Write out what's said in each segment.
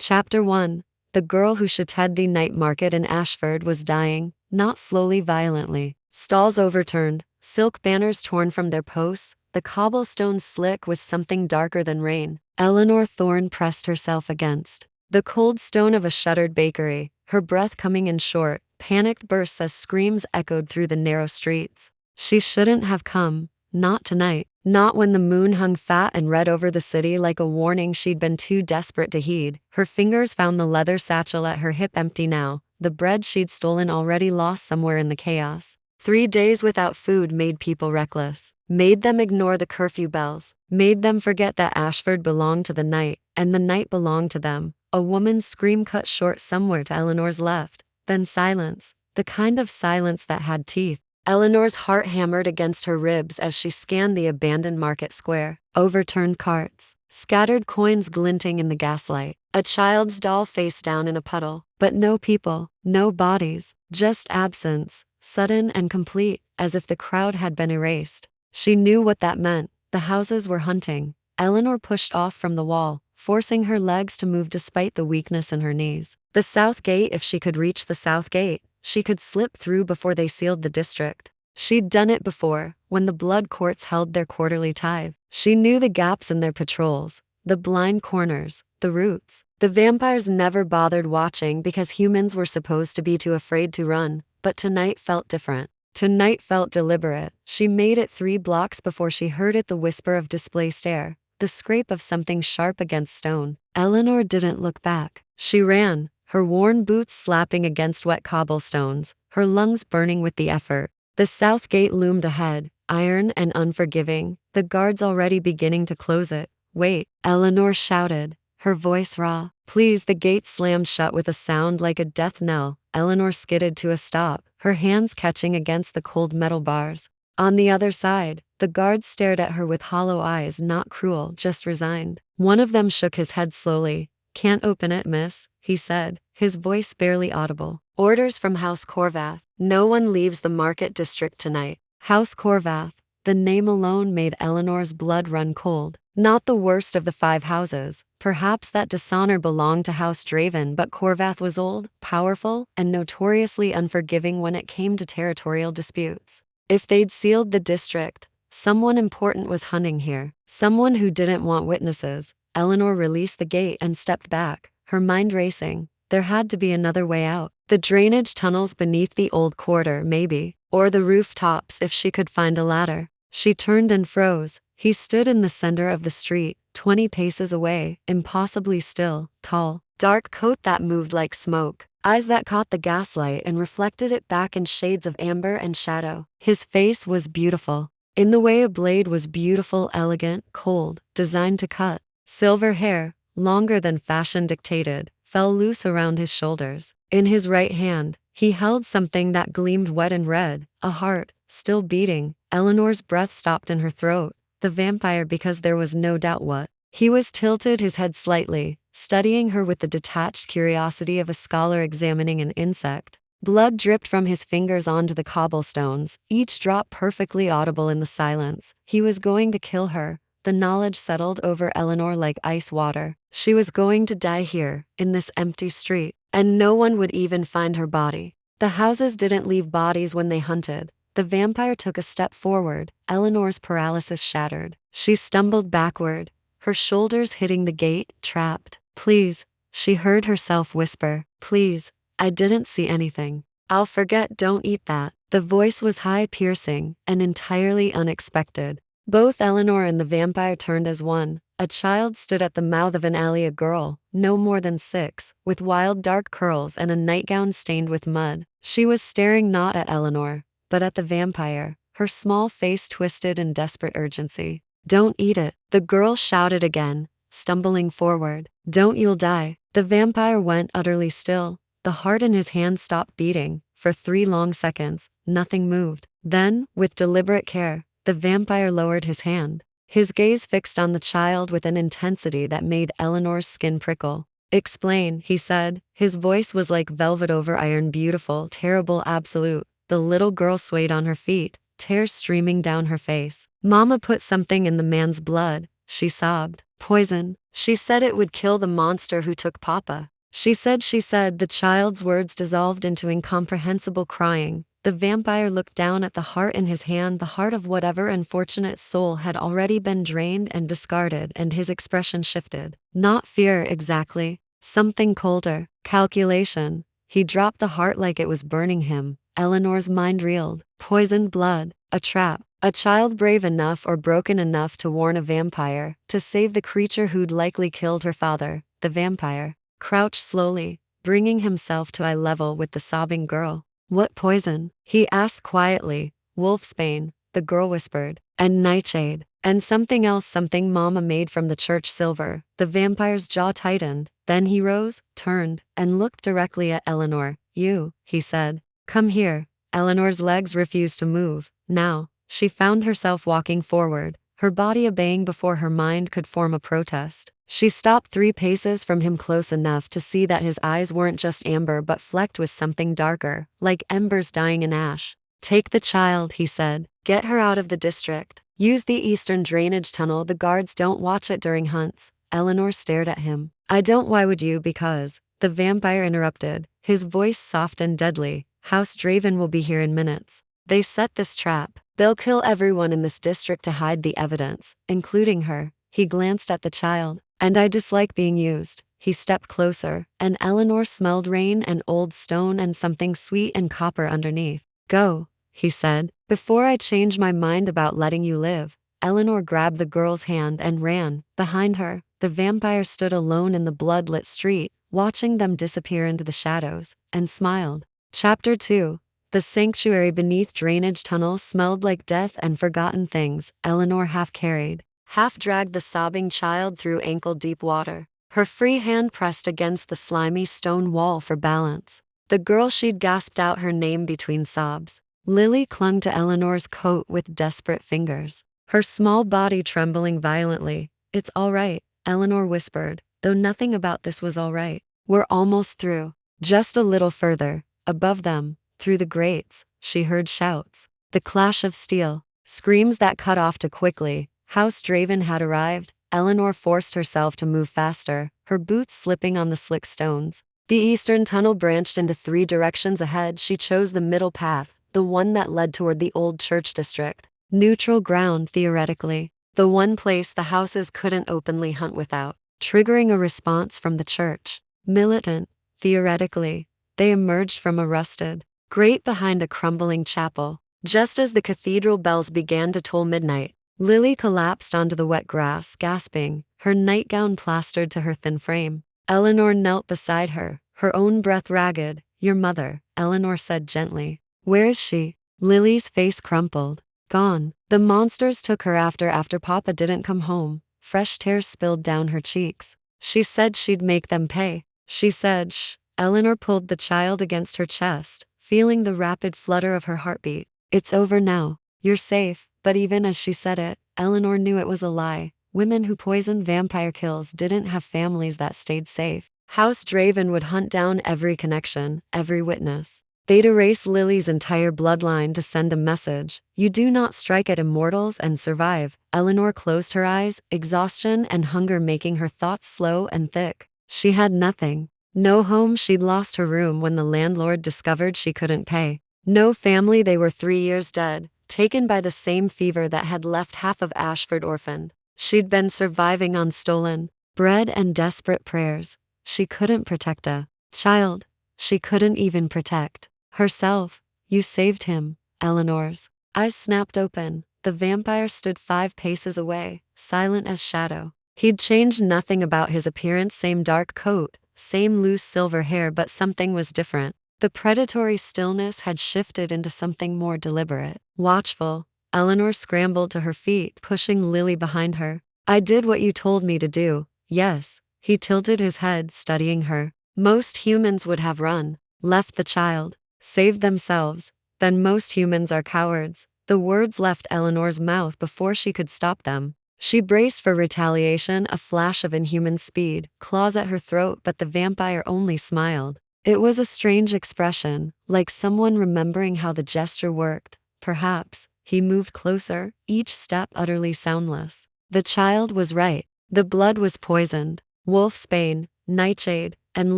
Chapter 1. The girl who should head the night market in Ashford was dying, not slowly, violently. Stalls overturned, silk banners torn from their posts, the cobblestones slick with something darker than rain. Eleanor Thorne pressed herself against the cold stone of a shuttered bakery, her breath coming in short, panicked bursts as screams echoed through the narrow streets. She shouldn't have come, not tonight, not when the moon hung fat and red over the city like a warning she'd been too desperate to heed. Her fingers found the leather satchel at her hip, empty now, the bread she'd stolen already lost somewhere in the chaos. 3 days without food made people reckless, made them ignore the curfew bells, made them forget that Ashford belonged to the night, and the night belonged to them. A woman's scream cut short somewhere to Eleanor's left, then silence, the kind of silence that had teeth. Eleanor's heart hammered against her ribs as she scanned the abandoned market square. Overturned carts, scattered coins glinting in the gaslight, a child's doll face down in a puddle, but no people, no bodies, just absence, sudden and complete, as if the crowd had been erased. She knew what that meant. The houses were hunting. Eleanor pushed off from the wall, forcing her legs to move despite the weakness in her knees. The south gate, if she could reach the south gate, she could slip through before they sealed the district. She'd done it before, when the blood courts held their quarterly tithe. She knew the gaps in their patrols, the blind corners, the routes. The vampires never bothered watching because humans were supposed to be too afraid to run, but tonight felt different. Tonight felt deliberate. She made it 3 blocks before she heard it, the whisper of displaced air, the scrape of something sharp against stone. Eleanor didn't look back. She ran, her worn boots slapping against wet cobblestones, her lungs burning with the effort. The south gate loomed ahead, iron and unforgiving, the guards already beginning to close it. Wait, Eleanor shouted, her voice raw. Please. The gate slammed shut with a sound like a death knell. Eleanor skidded to a stop, her hands catching against the cold metal bars. On the other side, the guards stared at her with hollow eyes, not cruel, just resigned. One of them shook his head slowly. Can't open it, miss, he said, his voice barely audible. Orders from House Corvath. No one leaves the market district tonight. House Corvath. The name alone made Eleanor's blood run cold. Not the worst of the 5 houses. Perhaps that dishonor belonged to House Draven, but Corvath was old, powerful, and notoriously unforgiving when it came to territorial disputes. If they'd sealed the district, someone important was hunting here. Someone who didn't want witnesses. Eleanor released the gate and stepped back, her mind racing. There had to be another way out. The drainage tunnels beneath the old quarter, maybe. Or the rooftops if she could find a ladder. She turned and froze. He stood in the center of the street, 20 paces away, impossibly still, tall. Dark coat that moved like smoke. Eyes that caught the gaslight and reflected it back in shades of amber and shadow. His face was beautiful. In the way a blade was beautiful, elegant, cold, designed to cut. Silver hair, longer than fashion dictated, fell loose around his shoulders. In his right hand, he held something that gleamed wet and red, a heart, still beating. Eleanor's breath stopped in her throat. The vampire, because there was no doubt what. He was tilted his head slightly, studying her with the detached curiosity of a scholar examining an insect. Blood dripped from his fingers onto the cobblestones, each drop perfectly audible in the silence. He was going to kill her. The knowledge settled over Eleanor like ice water. She was going to die here, in this empty street, and no one would even find her body. The houses didn't leave bodies when they hunted. The vampire took a step forward. Eleanor's paralysis shattered. She stumbled backward, her shoulders hitting the gate, trapped. Please, she heard herself whisper. Please, I didn't see anything. I'll forget, don't eat that. The voice was high, piercing, and entirely unexpected. Both Eleanor and the vampire turned as one. A child stood at the mouth of an alley, a girl, no more than 6, with wild dark curls and a nightgown stained with mud. She was staring not at Eleanor, but at the vampire, her small face twisted in desperate urgency. Don't eat it, the girl shouted again, stumbling forward. Don't, you'll die. The vampire went utterly still. The heart in his hand stopped beating. For 3 long seconds, nothing moved. Then, with deliberate care, the vampire lowered his hand. His gaze fixed on the child with an intensity that made Eleanor's skin prickle. Explain, he said. His voice was like velvet over iron, beautiful, terrible, absolute. The little girl swayed on her feet, tears streaming down her face. Mama put something in the man's blood. she sobbed. Poison. She said it would kill the monster who took Papa. She said, the child's words dissolved into incomprehensible crying. The vampire looked down at the heart in his hand, the heart of whatever unfortunate soul had already been drained and discarded, and his expression shifted. Not fear exactly. Something colder. Calculation. He dropped the heart like it was burning him. Eleanor's mind reeled. Poisoned blood. A trap. A child brave enough or broken enough to warn a vampire, to save the creature who'd likely killed her father. The vampire crouched slowly, bringing himself to eye level with the sobbing girl. What poison? He asked quietly. Wolfsbane, the girl whispered. And nightshade. And something else, something Mama made from the church silver. The vampire's jaw tightened. Then he rose, turned, and looked directly at Eleanor. You, he said. Come here. Eleanor's legs refused to move. Now, she found herself walking forward, her body obeying before her mind could form a protest. She stopped 3 paces from him, close enough to see that his eyes weren't just amber but flecked with something darker, like embers dying in ash. Take the child, he said. Get her out of the district. Use the eastern drainage tunnel. The guards don't watch it during hunts. Eleanor stared at him. I don't. Why would you? Because, the vampire interrupted, his voice soft and deadly. House Draven will be here in minutes. They set this trap. They'll kill everyone in this district to hide the evidence, including her. He glanced at the child. And I dislike being used. He stepped closer, and Eleanor smelled rain and old stone and something sweet and copper underneath. Go, he said, before I change my mind about letting you live. Eleanor grabbed the girl's hand and ran. Behind her, the vampire stood alone in the blood-lit street, watching them disappear into the shadows, and smiled. Chapter 2. The sanctuary beneath drainage tunnel smelled like death and forgotten things. Eleanor half-carried, half-dragged the sobbing child through ankle-deep water, her free hand pressed against the slimy stone wall for balance. The girl she'd gasped out her name between sobs. Lily clung to Eleanor's coat with desperate fingers, her small body trembling violently. It's all right, Eleanor whispered, though nothing about this was all right. We're almost through. Just a little further. Above them, through the grates, she heard shouts, the clash of steel, screams that cut off too quickly. House Draven had arrived. Eleanor forced herself to move faster, her boots slipping on the slick stones. The eastern tunnel branched into 3 directions ahead. She chose the middle path, the one that led toward the old church district. Neutral ground, theoretically. The one place the houses couldn't openly hunt without triggering a response from the church. Militant, theoretically. They emerged from a rusted grate behind a crumbling chapel. Just as the cathedral bells began to toll midnight, Lily collapsed onto the wet grass, gasping, her nightgown plastered to her thin frame. Eleanor knelt beside her, her own breath ragged. Your mother, Eleanor said gently. Where is she? Lily's face crumpled. Gone. The monsters took her after Papa didn't come home. Fresh tears spilled down her cheeks. She said she'd make them pay. She said, shh. Eleanor pulled the child against her chest, feeling the rapid flutter of her heartbeat. It's over now. You're safe. But even as she said it, Eleanor knew it was a lie. Women who poisoned vampire kills didn't have families that stayed safe. House Draven would hunt down every connection, every witness. They'd erase Lily's entire bloodline to send a message. You do not strike at immortals and survive. Eleanor closed her eyes, exhaustion and hunger making her thoughts slow and thick. She had nothing. No home. She'd lost her room when the landlord discovered she couldn't pay. No family. They were 3 years dead, taken by the same fever that had left half of Ashford orphaned. She'd been surviving on stolen bread and desperate prayers. She couldn't protect a child. She couldn't even protect herself. You saved him. Eleanor's eyes snapped open. The vampire stood 5 paces away, silent as shadow. He'd changed nothing about his appearance. Same dark coat, same loose silver hair, but something was different. The predatory stillness had shifted into something more deliberate, watchful. Eleanor scrambled to her feet, pushing Lily behind her. I did what you told me to do. Yes. He tilted his head, studying her. Most humans would have run, left the child, saved themselves. Then most humans are cowards. The words left Eleanor's mouth before she could stop them. She braced for retaliation, a flash of inhuman speed, claws at her throat, but the vampire only smiled. It was a strange expression, like someone remembering how the gesture worked. Perhaps. He moved closer, each step utterly soundless. The child was right. The blood was poisoned. Wolfsbane, nightshade, and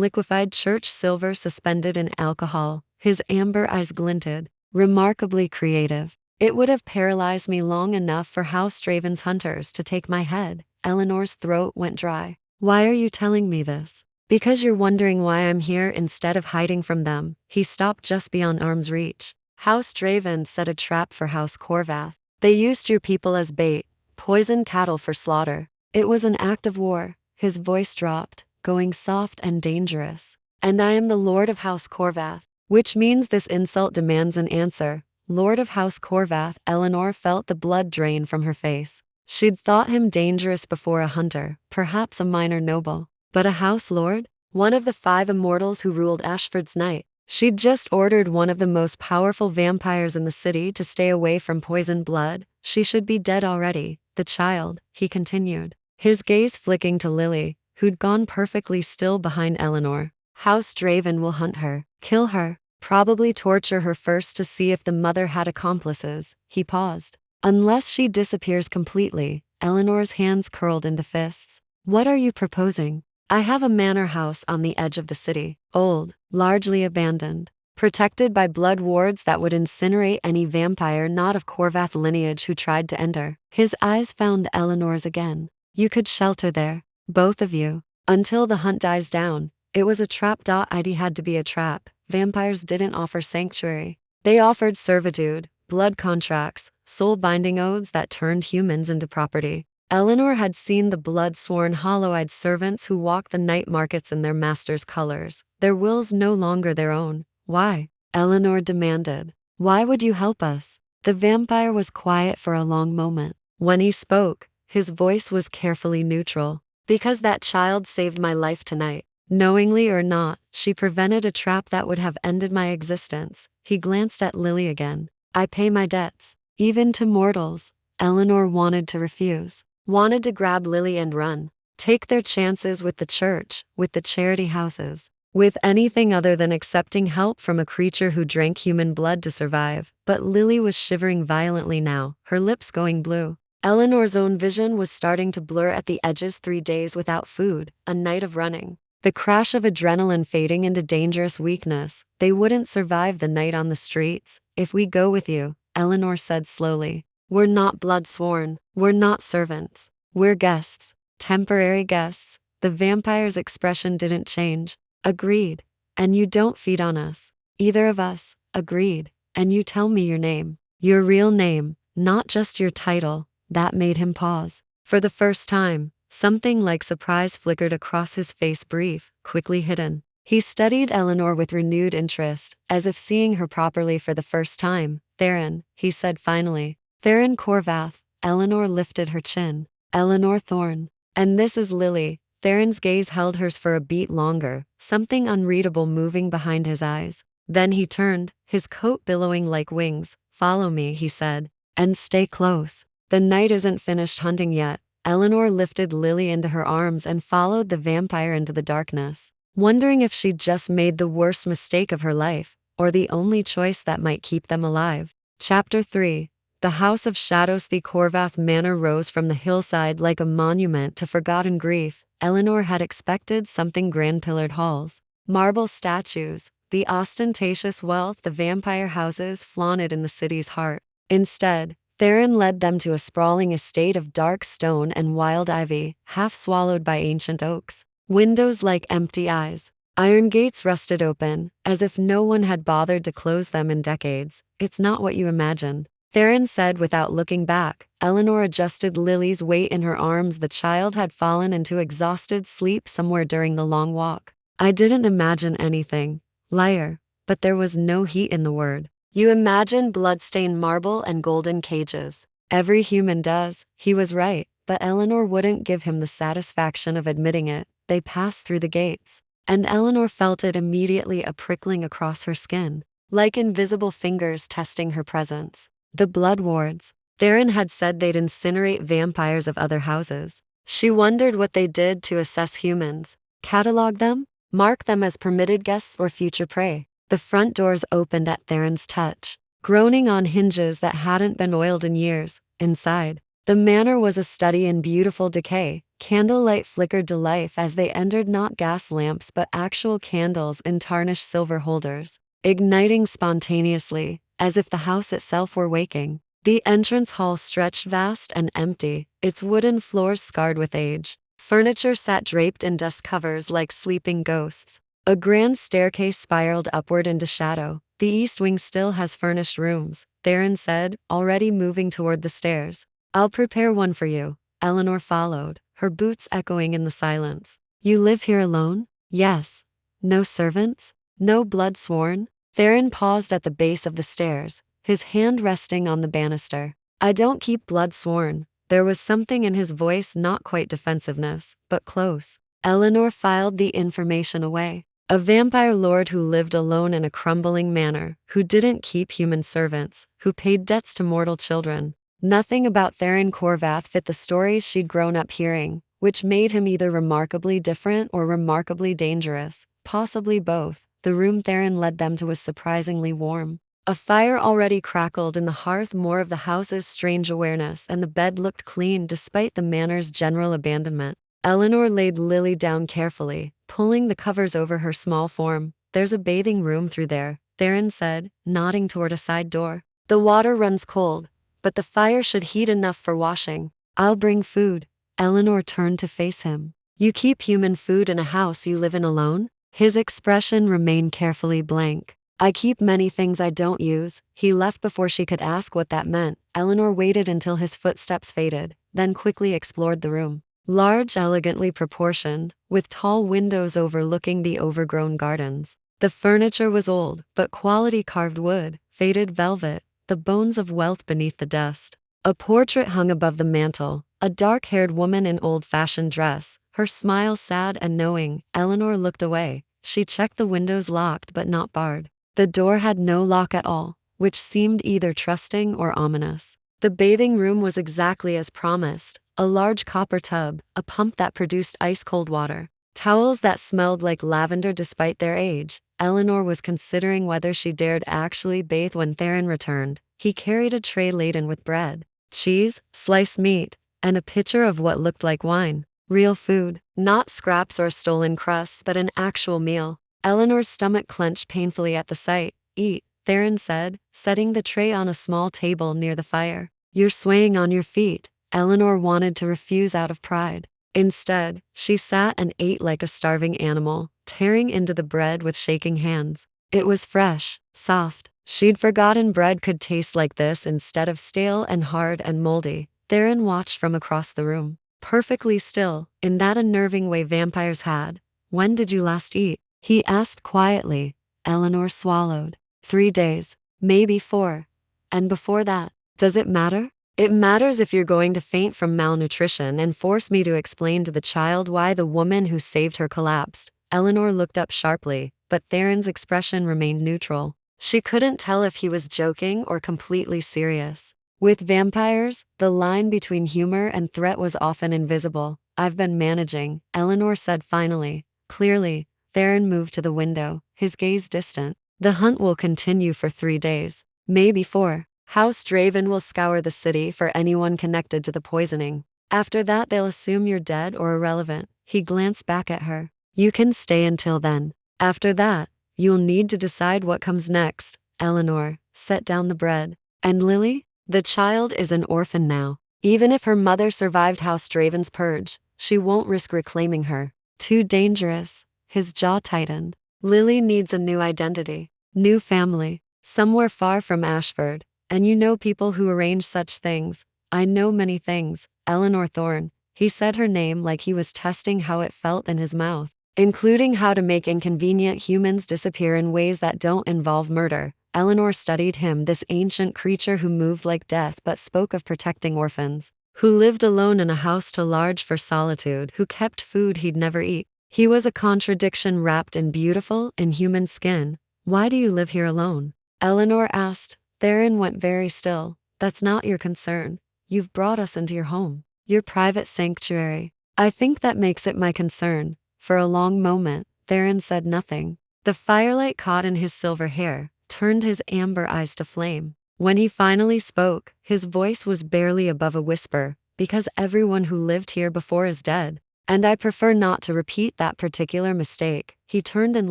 liquefied church silver suspended in alcohol. His amber eyes glinted. Remarkably creative. It would have paralyzed me long enough for House Draven's hunters to take my head. Eleanor's throat went dry. Why are you telling me this? Because you're wondering why I'm here instead of hiding from them. He stopped just beyond arm's reach. House Draven set a trap for House Corvath. They used your people as bait, poisoned cattle for slaughter. It was an act of war. His voice dropped, going soft and dangerous. And I am the Lord of House Corvath, which means this insult demands an answer. Lord of House Corvath. Eleanor felt the blood drain from her face. She'd thought him dangerous before, a hunter, perhaps a minor noble. But a house lord? One of the 5 immortals who ruled Ashford's night. She'd just ordered one of the most powerful vampires in the city to stay away from poisoned blood. She should be dead already. The child, he continued, his gaze flicking to Lily, who'd gone perfectly still behind Eleanor. House Draven will hunt her, kill her, probably torture her first to see if the mother had accomplices. He paused. Unless she disappears completely. Eleanor's hands curled into fists. What are you proposing? I have a manor house on the edge of the city, old, largely abandoned, protected by blood wards that would incinerate any vampire not of Corvath lineage who tried to enter. His eyes found Eleanor's again. You could shelter there, both of you, until the hunt dies down. It was a trap. It had to be a trap. Vampires didn't offer sanctuary. They offered servitude, blood contracts, soul-binding oaths that turned humans into property. Eleanor had seen the blood-sworn, hollow-eyed servants who walked the night markets in their master's colors, their wills no longer their own. Why? Eleanor demanded. Why would you help us? The vampire was quiet for a long moment. When he spoke, his voice was carefully neutral. Because that child saved my life tonight. Knowingly or not, she prevented a trap that would have ended my existence. He glanced at Lily again. I pay my debts, even to mortals. Eleanor wanted to refuse, wanted to grab Lily and run, take their chances with the church, with the charity houses, with anything other than accepting help from a creature who drank human blood to survive. But Lily was shivering violently now, her lips going blue. Eleanor's own vision was starting to blur at the edges. 3 days without food, a night of running, the crash of adrenaline fading into dangerous weakness. They wouldn't survive the night on the streets. If we go with you, Eleanor said slowly. We're not blood-sworn. We're not servants. We're guests. Temporary guests. The vampire's expression didn't change. Agreed. And you don't feed on us. Either of us. Agreed. And you tell me your name. Your real name, not just your title. That made him pause. For the first time, something like surprise flickered across his face, brief, quickly hidden. He studied Eleanor with renewed interest, as if seeing her properly for the first time. Theron, he said finally. Theron Corvath. Eleanor lifted her chin. Eleanor Thorne. And this is Lily. Theron's gaze held hers for a beat longer, something unreadable moving behind his eyes. Then he turned, his coat billowing like wings. Follow me, he said. And stay close. The night isn't finished hunting yet. Eleanor lifted Lily into her arms and followed the vampire into the darkness, wondering if she'd just made the worst mistake of her life, or the only choice that might keep them alive. Chapter 3. The House of Shadows. The Corvath Manor rose from the hillside like a monument to forgotten grief. Eleanor had expected something grand: pillared halls, marble statues, the ostentatious wealth the vampire houses flaunted in the city's heart. Instead, Theron led them to a sprawling estate of dark stone and wild ivy, half swallowed by ancient oaks. Windows like empty eyes. Iron gates rusted open, as if no one had bothered to close them in decades. It's not what you imagine, Theron said without looking back. Eleanor adjusted Lily's weight in her arms. The child had fallen into exhausted sleep somewhere during the long walk. I didn't imagine anything. Liar. But there was no heat in the word. You imagine blood-stained marble and golden cages. Every human does. He was right, but Eleanor wouldn't give him the satisfaction of admitting it. They passed through the gates, and Eleanor felt it immediately, a prickling across her skin, like invisible fingers testing her presence. The blood wards. Theron had said they'd incinerate vampires of other houses. She wondered what they did to assess humans. Catalog them? Mark them as permitted guests or future prey. The front doors opened at Theron's touch, groaning on hinges that hadn't been oiled in years. Inside, The manor was a study in beautiful decay. Candlelight flickered to life as they entered, not gas lamps but actual candles in tarnished silver holders, igniting spontaneously, as if the house itself were waking. The entrance hall stretched vast and empty, its wooden floors scarred with age. Furniture sat draped in dust covers like sleeping ghosts. A grand staircase spiraled upward into shadow. The east wing still has furnished rooms, Theron said, already moving toward the stairs. I'll prepare one for you. Eleanor followed, her boots echoing in the silence. You live here alone? Yes. No servants? No blood sworn? Theron paused at the base of the stairs, his hand resting on the banister. I don't keep blood sworn. There was something in his voice, not quite defensiveness, but close. Eleanor filed the information away. A vampire lord who lived alone in a crumbling manor, who didn't keep human servants, who paid debts to mortal children. Nothing about Theron Corvath fit the stories she'd grown up hearing, which made him either remarkably different or remarkably dangerous, possibly both. The room Theron led them to was surprisingly warm. A fire already crackled in the hearth, more of the house's strange awareness, and the bed looked clean despite the manor's general abandonment. Eleanor laid Lily down carefully, pulling the covers over her small form. There's a bathing room through there, Theron said, nodding toward a side door. The water runs cold, but the fire should heat enough for washing. I'll bring food. Eleanor turned to face him. You keep human food in a house you live in alone? His expression remained carefully blank. I keep many things I don't use. He left before she could ask what that meant. Eleanor waited until his footsteps faded, then quickly explored the room. Large, elegantly proportioned, with tall windows overlooking the overgrown gardens. The furniture was old, but quality carved wood, faded velvet, the bones of wealth beneath the dust. A portrait hung above the mantel, a dark-haired woman in old-fashioned dress, her smile sad and knowing. Eleanor looked away. She checked the windows, locked but not barred. The door had no lock at all, which seemed either trusting or ominous. The bathing room was exactly as promised. A large copper tub, a pump that produced ice-cold water, towels that smelled like lavender despite their age. Eleanor was considering whether she dared actually bathe when Theron returned. He carried a tray laden with bread, cheese, sliced meat, and a pitcher of what looked like wine. Real food, not scraps or stolen crusts, but an actual meal. Eleanor's stomach clenched painfully at the sight. Eat, Theron said, setting the tray on a small table near the fire. You're swaying on your feet. Eleanor wanted to refuse out of pride. Instead, she sat and ate like a starving animal, tearing into the bread with shaking hands. It was fresh, soft. She'd forgotten bread could taste like this instead of stale and hard and moldy. Theron watched from across the room, perfectly still, in that unnerving way vampires had. When did you last eat? He asked quietly. Eleanor swallowed. 3 days, maybe 4. And before that, does it matter? It matters if you're going to faint from malnutrition and force me to explain to the child why the woman who saved her collapsed. Eleanor looked up sharply, but Theron's expression remained neutral. She couldn't tell if he was joking or completely serious. With vampires, the line between humor and threat was often invisible. I've been managing, Eleanor said finally. Clearly, Theron moved to the window, his gaze distant. The hunt will continue for 3 days, maybe 4. House Draven will scour the city for anyone connected to the poisoning. After that, they'll assume you're dead or irrelevant. He glanced back at her. You can stay until then. After that, you'll need to decide what comes next. Eleanor set down the bread. And Lily? The child is an orphan now. Even if her mother survived House Draven's purge, she won't risk reclaiming her. Too dangerous. His jaw tightened. Lily needs a new identity, new family, somewhere far from Ashford. And you know people who arrange such things. I know many things. Eleanor Thorne. He said her name like he was testing how it felt in his mouth, including how to make inconvenient humans disappear in ways that don't involve murder. Eleanor studied him, this ancient creature who moved like death but spoke of protecting orphans, who lived alone in a house too large for solitude, who kept food he'd never eat. He was a contradiction wrapped in beautiful, inhuman skin. Why do you live here alone? Eleanor asked. Theron went very still. That's not your concern. You've brought us into your home, your private sanctuary. I think that makes it my concern. For a long moment, Theron said nothing. The firelight caught in his silver hair, turned his amber eyes to flame. When he finally spoke, his voice was barely above a whisper, because everyone who lived here before is dead. And I prefer not to repeat that particular mistake. He turned and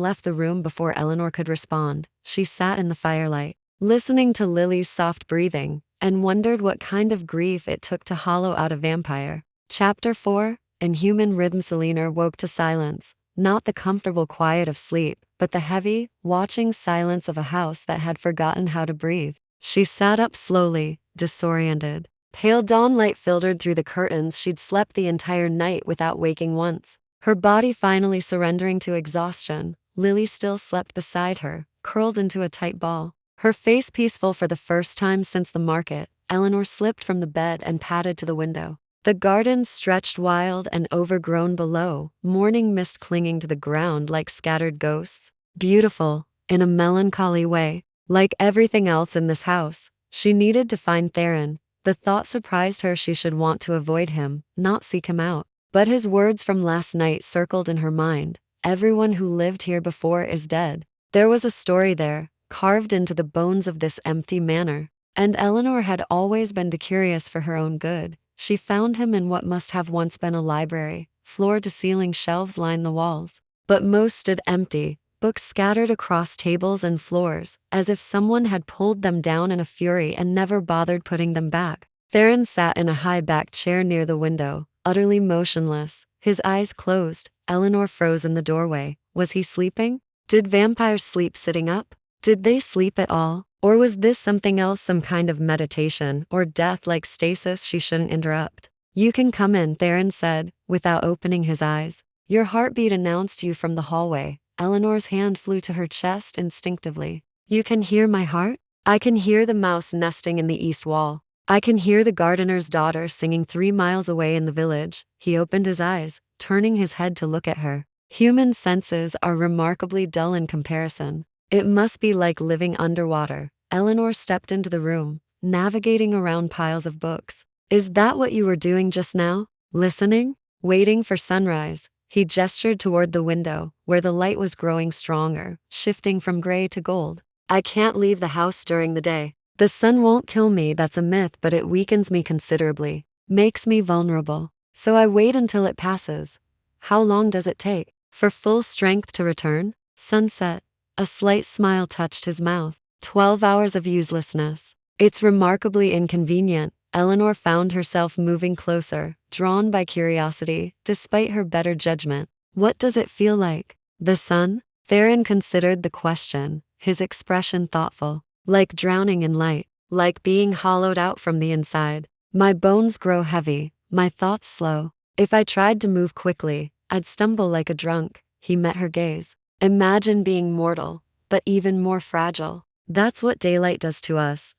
left the room before Eleanor could respond. She sat in the firelight, listening to Lily's soft breathing, and wondered what kind of grief it took to hollow out a vampire. Chapter 4. In human rhythms, Eleanor woke to silence, not the comfortable quiet of sleep, but the heavy, watching silence of a house that had forgotten how to breathe. She sat up slowly, disoriented. Pale dawn light filtered through the curtains. She'd slept the entire night without waking once. Her body finally surrendering to exhaustion, Lily still slept beside her, curled into a tight ball. Her face peaceful for the first time since the market, Eleanor slipped from the bed and padded to the window. The garden stretched wild and overgrown below, morning mist clinging to the ground like scattered ghosts. Beautiful, in a melancholy way. Like everything else in this house, she needed to find Theron. The thought surprised her she should want to avoid him, not seek him out. But his words from last night circled in her mind. Everyone who lived here before is dead. There was a story there, carved into the bones of this empty manor. And Eleanor had always been curious for her own good. She found him in what must have once been a library. Floor-to-ceiling shelves lined the walls, but most stood empty, books scattered across tables and floors, as if someone had pulled them down in a fury and never bothered putting them back. Theron sat in a high-backed chair near the window, utterly motionless, his eyes closed. Eleanor froze in the doorway. Was he sleeping? Did vampires sleep sitting up? Did they sleep at all? Or was this something else, some kind of meditation or death-like stasis she shouldn't interrupt? You can come in, Theron said, without opening his eyes. Your heartbeat announced you from the hallway. Eleanor's hand flew to her chest instinctively. You can hear my heart? I can hear the mouse nesting in the east wall. I can hear the gardener's daughter singing 3 miles away in the village. He opened his eyes, turning his head to look at her. Human senses are remarkably dull in comparison. It must be like living underwater. Eleanor stepped into the room, navigating around piles of books. Is that what you were doing just now? Listening? Waiting for sunrise? He gestured toward the window, where the light was growing stronger, shifting from gray to gold. I can't leave the house during the day. The sun won't kill me, that's a myth, but it weakens me considerably, makes me vulnerable. So I wait until it passes. How long does it take for full strength to return? Sunset. A slight smile touched his mouth. 12 hours of uselessness. It's remarkably inconvenient. Eleanor found herself moving closer, drawn by curiosity, despite her better judgment. What does it feel like? The sun? Theron considered the question, his expression thoughtful. Like drowning in light, like being hollowed out from the inside. My bones grow heavy, my thoughts slow. If I tried to move quickly, I'd stumble like a drunk. He met her gaze. Imagine being mortal, but even more fragile. That's what daylight does to us,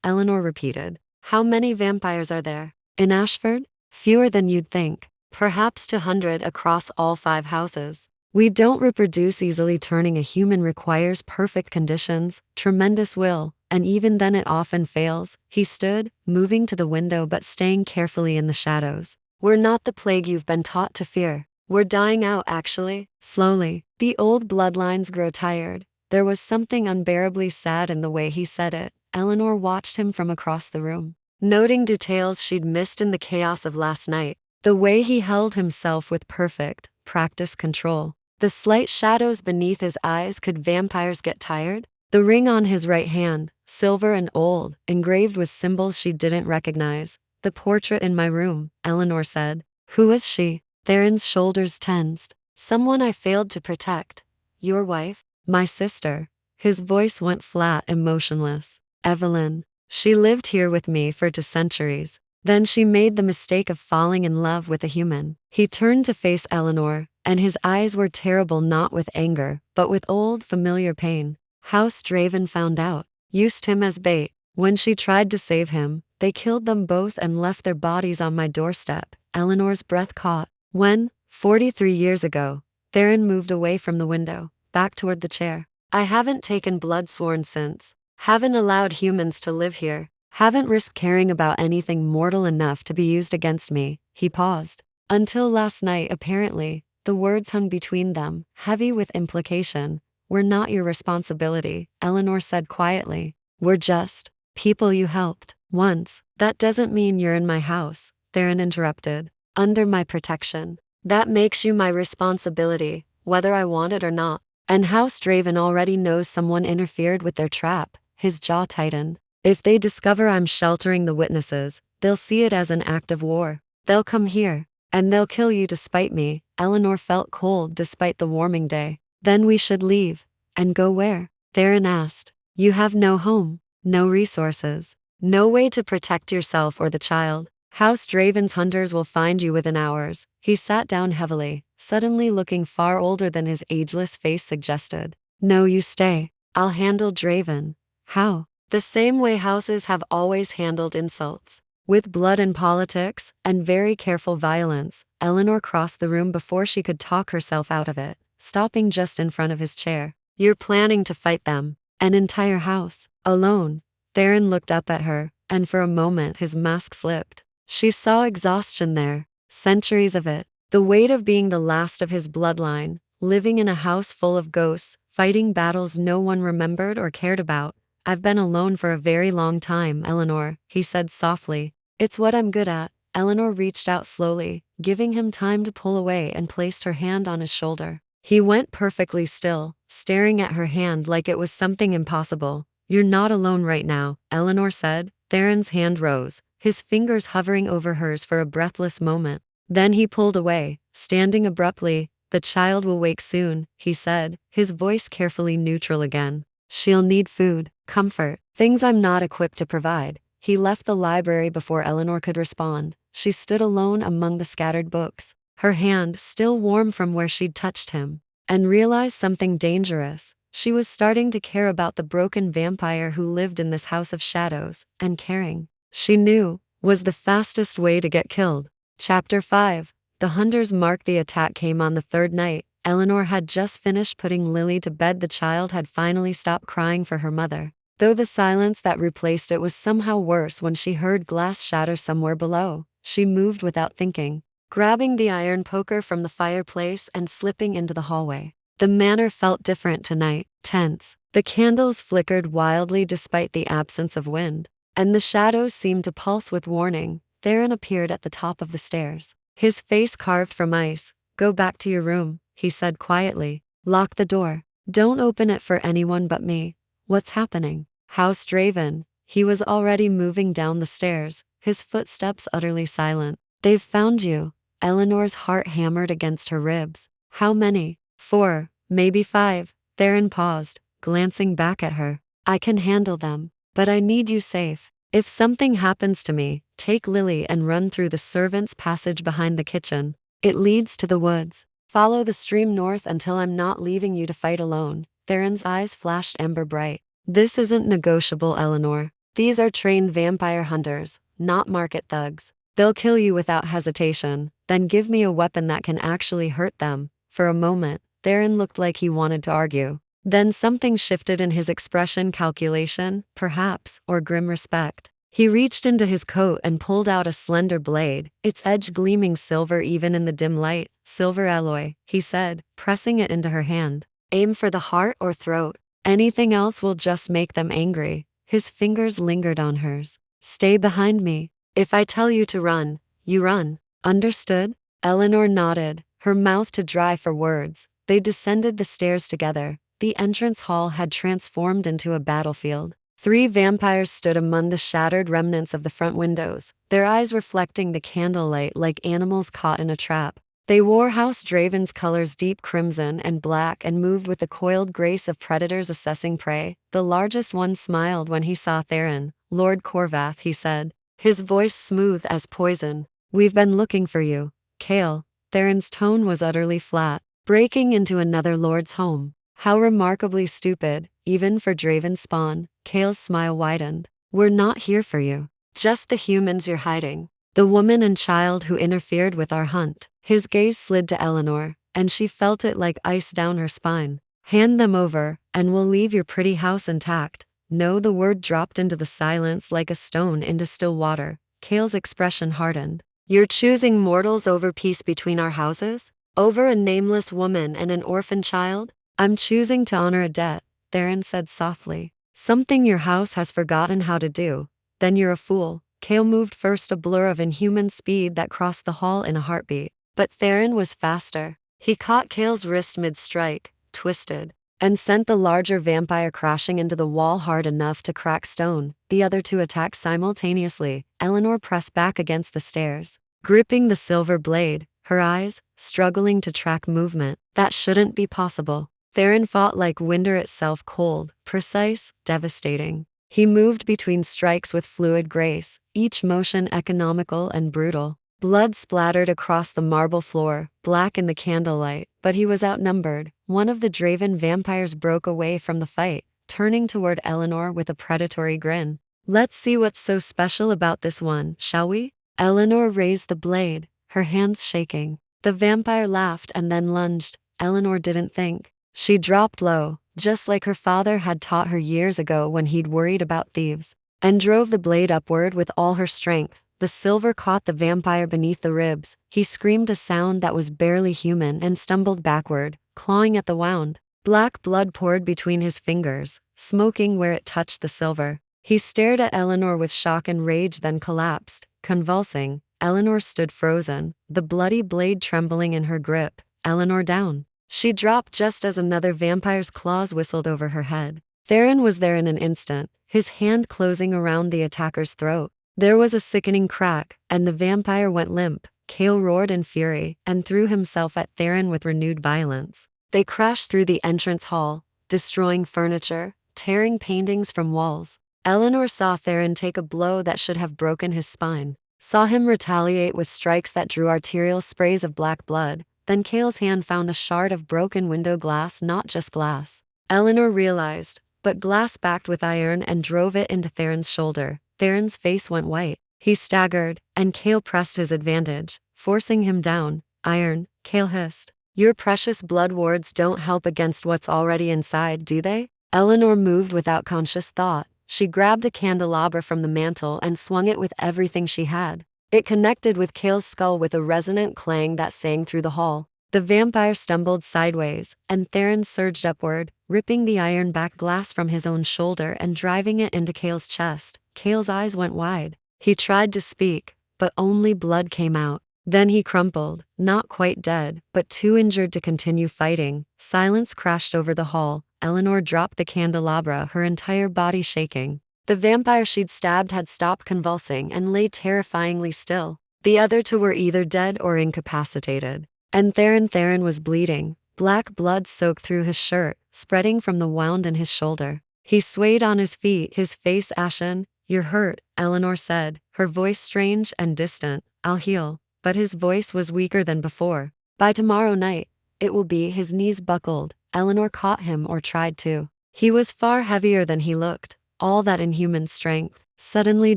Eleanor repeated. How many vampires are there? In Ashford? Fewer than you'd think. Perhaps 200 across all 5 houses. We don't reproduce easily. Turning a human requires perfect conditions, tremendous will, and even then it often fails. He stood, moving to the window but staying carefully in the shadows. We're not the plague you've been taught to fear. We're dying out, actually. Slowly, the old bloodlines grow tired. There was something unbearably sad in the way he said it. Eleanor watched him from across the room, noting details she'd missed in the chaos of last night. The way he held himself with perfect, practiced control. The slight shadows beneath his eyes. Could vampires get tired? The ring on his right hand, silver and old, engraved with symbols she didn't recognize. The portrait in my room, Eleanor said. Who is she? Theron's shoulders tensed. Someone I failed to protect. Your wife? My sister. His voice went flat, emotionless. Evelyn. She lived here with me for 2 centuries. Then she made the mistake of falling in love with a human. He turned to face Eleanor, and his eyes were terrible, not with anger, but with old, familiar pain. House Draven found out, used him as bait. When she tried to save him, they killed them both and left their bodies on my doorstep. Eleanor's breath caught. When, 43 years ago, Theron moved away from the window, back toward the chair. I haven't taken blood sworn since. Haven't allowed humans to live here. Haven't risked caring about anything mortal enough to be used against me. He paused. Until last night, apparently. The words hung between them, heavy with implication. We're not your responsibility, Eleanor said quietly. We're just People you helped. Once. That doesn't mean you're in my house, Theron interrupted. Under my protection. That makes you my responsibility, whether I want it or not. And House Draven already knows someone interfered with their trap. His jaw tightened. If they discover I'm sheltering the witnesses, they'll see it as an act of war. They'll come here, and they'll kill you to spite me. Eleanor felt cold despite the warming day. Then we should leave. And go where? Theron asked. You have no home, no resources, no way to protect yourself or the child. House Draven's hunters will find you within hours. He sat down heavily, suddenly looking far older than his ageless face suggested. No, you stay. I'll handle Draven. How? The same way houses have always handled insults. With blood and politics, and very careful violence. Eleanor crossed the room before she could talk herself out of it, stopping just in front of his chair. You're planning to fight them. An entire house. Alone. Theron looked up at her, and for a moment his mask slipped. She saw exhaustion there. Centuries of it. The weight of being the last of his bloodline, living in a house full of ghosts, fighting battles no one remembered or cared about. I've been alone for a very long time, Eleanor, he said softly. It's what I'm good at. Eleanor reached out slowly, giving him time to pull away and placed her hand on his shoulder. He went perfectly still, staring at her hand like it was something impossible. You're not alone right now, Eleanor said. Theron's hand rose, his fingers hovering over hers for a breathless moment. Then he pulled away, standing abruptly. The child will wake soon, he said, his voice carefully neutral again. She'll need food, comfort, things I'm not equipped to provide. He left the library before Eleanor could respond. She stood alone among the scattered books, her hand still warm from where she'd touched him, and realized something dangerous. She was starting to care about the broken vampire who lived in this house of shadows, and caring, she knew, was the fastest way to get killed. Chapter 5. The hunters marked the attack came on the third night. Eleanor had just finished putting Lily to bed. The child had finally stopped crying for her mother, though the silence that replaced it was somehow worse when she heard glass shatter somewhere below. She moved without thinking, grabbing the iron poker from the fireplace and slipping into the hallway. The manor felt different tonight, tense. The candles flickered wildly despite the absence of wind, and the shadows seemed to pulse with warning. Theron appeared at the top of the stairs, his face carved from ice. Go back to your room, he said quietly. Lock the door. Don't open it for anyone but me. What's happening? House Draven. He was already moving down the stairs, his footsteps utterly silent. They've found you. Eleanor's heart hammered against her ribs. How many? 4, maybe 5. Theron paused, glancing back at her. I can handle them, but I need you safe. If something happens to me, take Lily and run through the servants' passage behind the kitchen. It leads to the woods. Follow the stream north until I'm not leaving you to fight alone. Theron's eyes flashed ember bright. This isn't negotiable, Eleanor. These are trained vampire hunters, not market thugs. They'll kill you without hesitation, then give me a weapon that can actually hurt them. For a moment, Theron looked like he wanted to argue. Then something shifted in his expression, calculation, perhaps, or grim respect. He reached into his coat and pulled out a slender blade, its edge gleaming silver even in the dim light. Silver alloy, he said, pressing it into her hand. Aim for the heart or throat. Anything else will just make them angry. His fingers lingered on hers. Stay behind me. If I tell you to run, you run. Understood? Eleanor nodded, her mouth too dry for words. They descended the stairs together. The entrance hall had transformed into a battlefield. 3 vampires stood among the shattered remnants of the front windows, their eyes reflecting the candlelight like animals caught in a trap. They wore House Draven's colors, deep crimson and black, and moved with the coiled grace of predators assessing prey. The largest one smiled when he saw Theron. Lord Corvath, he said, his voice smooth as poison. We've been looking for you, Kale. Theron's tone was utterly flat. Breaking into another lord's home. How remarkably stupid, even for Draven's spawn. Kale's smile widened. We're not here for you. Just the humans you're hiding. The woman and child who interfered with our hunt. His gaze slid to Eleanor, and she felt it like ice down her spine. Hand them over, and we'll leave your pretty house intact. No, the word dropped into the silence like a stone into still water. Kale's expression hardened. You're choosing mortals over peace between our houses? Over a nameless woman and an orphan child? I'm choosing to honor a debt, Theron said softly. Something your house has forgotten how to do. Then you're a fool. Kale moved first, a blur of inhuman speed that crossed the hall in a heartbeat. But Theron was faster. He caught Kale's wrist mid-strike, twisted, and sent the larger vampire crashing into the wall hard enough to crack stone. The other two attacked simultaneously. Eleanor pressed back against the stairs, gripping the silver blade, her eyes struggling to track movement. That shouldn't be possible. Theron fought like winter itself, cold, precise, devastating. He moved between strikes with fluid grace, each motion economical and brutal. Blood splattered across the marble floor, black in the candlelight, but he was outnumbered. One of the Draven vampires broke away from the fight, turning toward Eleanor with a predatory grin. "Let's see what's so special about this one, shall we?" Eleanor raised the blade, her hands shaking. The vampire laughed and then lunged. Eleanor didn't think. She dropped low, just like her father had taught her years ago when he'd worried about thieves, and drove the blade upward with all her strength. The silver caught the vampire beneath the ribs. He screamed a sound that was barely human and stumbled backward, clawing at the wound. Black blood poured between his fingers, smoking where it touched the silver. He stared at Eleanor with shock and rage, then collapsed, convulsing. Eleanor stood frozen, the bloody blade trembling in her grip. Eleanor down. She dropped just as another vampire's claws whistled over her head. Theron was there in an instant, his hand closing around the attacker's throat. There was a sickening crack, and the vampire went limp. Kale roared in fury and threw himself at Theron with renewed violence. They crashed through the entrance hall, destroying furniture, tearing paintings from walls. Eleanor saw Theron take a blow that should have broken his spine, saw him retaliate with strikes that drew arterial sprays of black blood. Then Kale's hand found a shard of broken window glass, not just glass. Eleanor realized, but glass backed with iron, and drove it into Theron's shoulder. Theron's face went white. He staggered, and Kale pressed his advantage, forcing him down. "Iron," Kale hissed. "Your precious blood wards don't help against what's already inside, do they?" Eleanor moved without conscious thought. She grabbed a candelabra from the mantel and swung it with everything she had. It connected with Kale's skull with a resonant clang that sang through the hall. The vampire stumbled sideways, and Theron surged upward, ripping the iron-backed glass from his own shoulder and driving it into Kale's chest. Kale's eyes went wide. He tried to speak, but only blood came out. Then he crumpled, not quite dead, but too injured to continue fighting. Silence crashed over the hall. Eleanor dropped the candelabra, her entire body shaking. The vampire she'd stabbed had stopped convulsing and lay terrifyingly still. The other two were either dead or incapacitated. And Theron was bleeding. Black blood soaked through his shirt, spreading from the wound in his shoulder. He swayed on his feet, his face ashen. "You're hurt," Eleanor said, her voice strange and distant. "I'll heal." But his voice was weaker than before. "By tomorrow night, it will be." His knees buckled. Eleanor caught him, or tried to. He was far heavier than he looked. All that inhuman strength, suddenly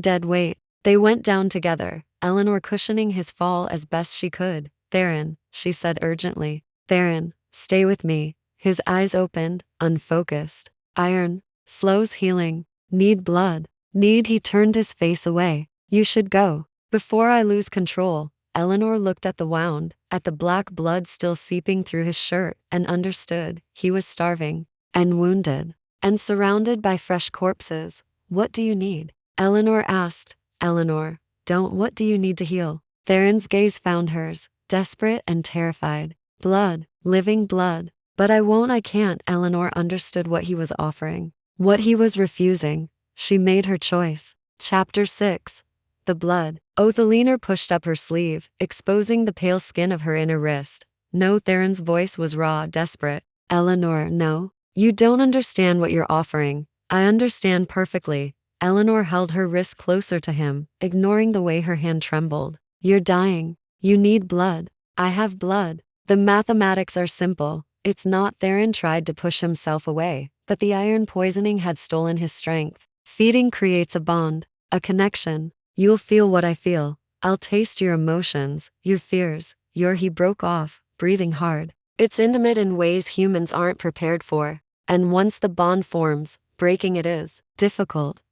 dead weight. They went down together, Eleanor cushioning his fall as best she could. "Theron," she said urgently. "Theron, stay with me." His eyes opened, unfocused. "Iron. Slows healing. Need blood. Need." He turned his face away. "You should go. Before I lose control." Eleanor looked at the wound, at the black blood still seeping through his shirt, and understood. He was starving, and wounded, and surrounded by fresh corpses. "What do you need?" Eleanor asked. "Eleanor, don't. What do you need to heal?" Theron's gaze found hers, desperate and terrified. "Blood. Living blood." "But I won't, I can't." Eleanor understood what he was offering, what he was refusing. She made her choice. Chapter 6. The blood. Eleanor pushed up her sleeve, exposing the pale skin of her inner wrist. "No." Theron's voice was raw, desperate. "Eleanor, no. You don't understand what you're offering." "I understand perfectly." Eleanor held her wrist closer to him, ignoring the way her hand trembled. "You're dying. You need blood." "I have blood. The mathematics are simple. It's not." Theron tried to push himself away, but the iron poisoning had stolen his strength. "Feeding creates a bond, a connection. You'll feel what I feel. I'll taste your emotions, your fears, your." He broke off, breathing hard. "It's intimate in ways humans aren't prepared for. And once the bond forms, breaking it is difficult."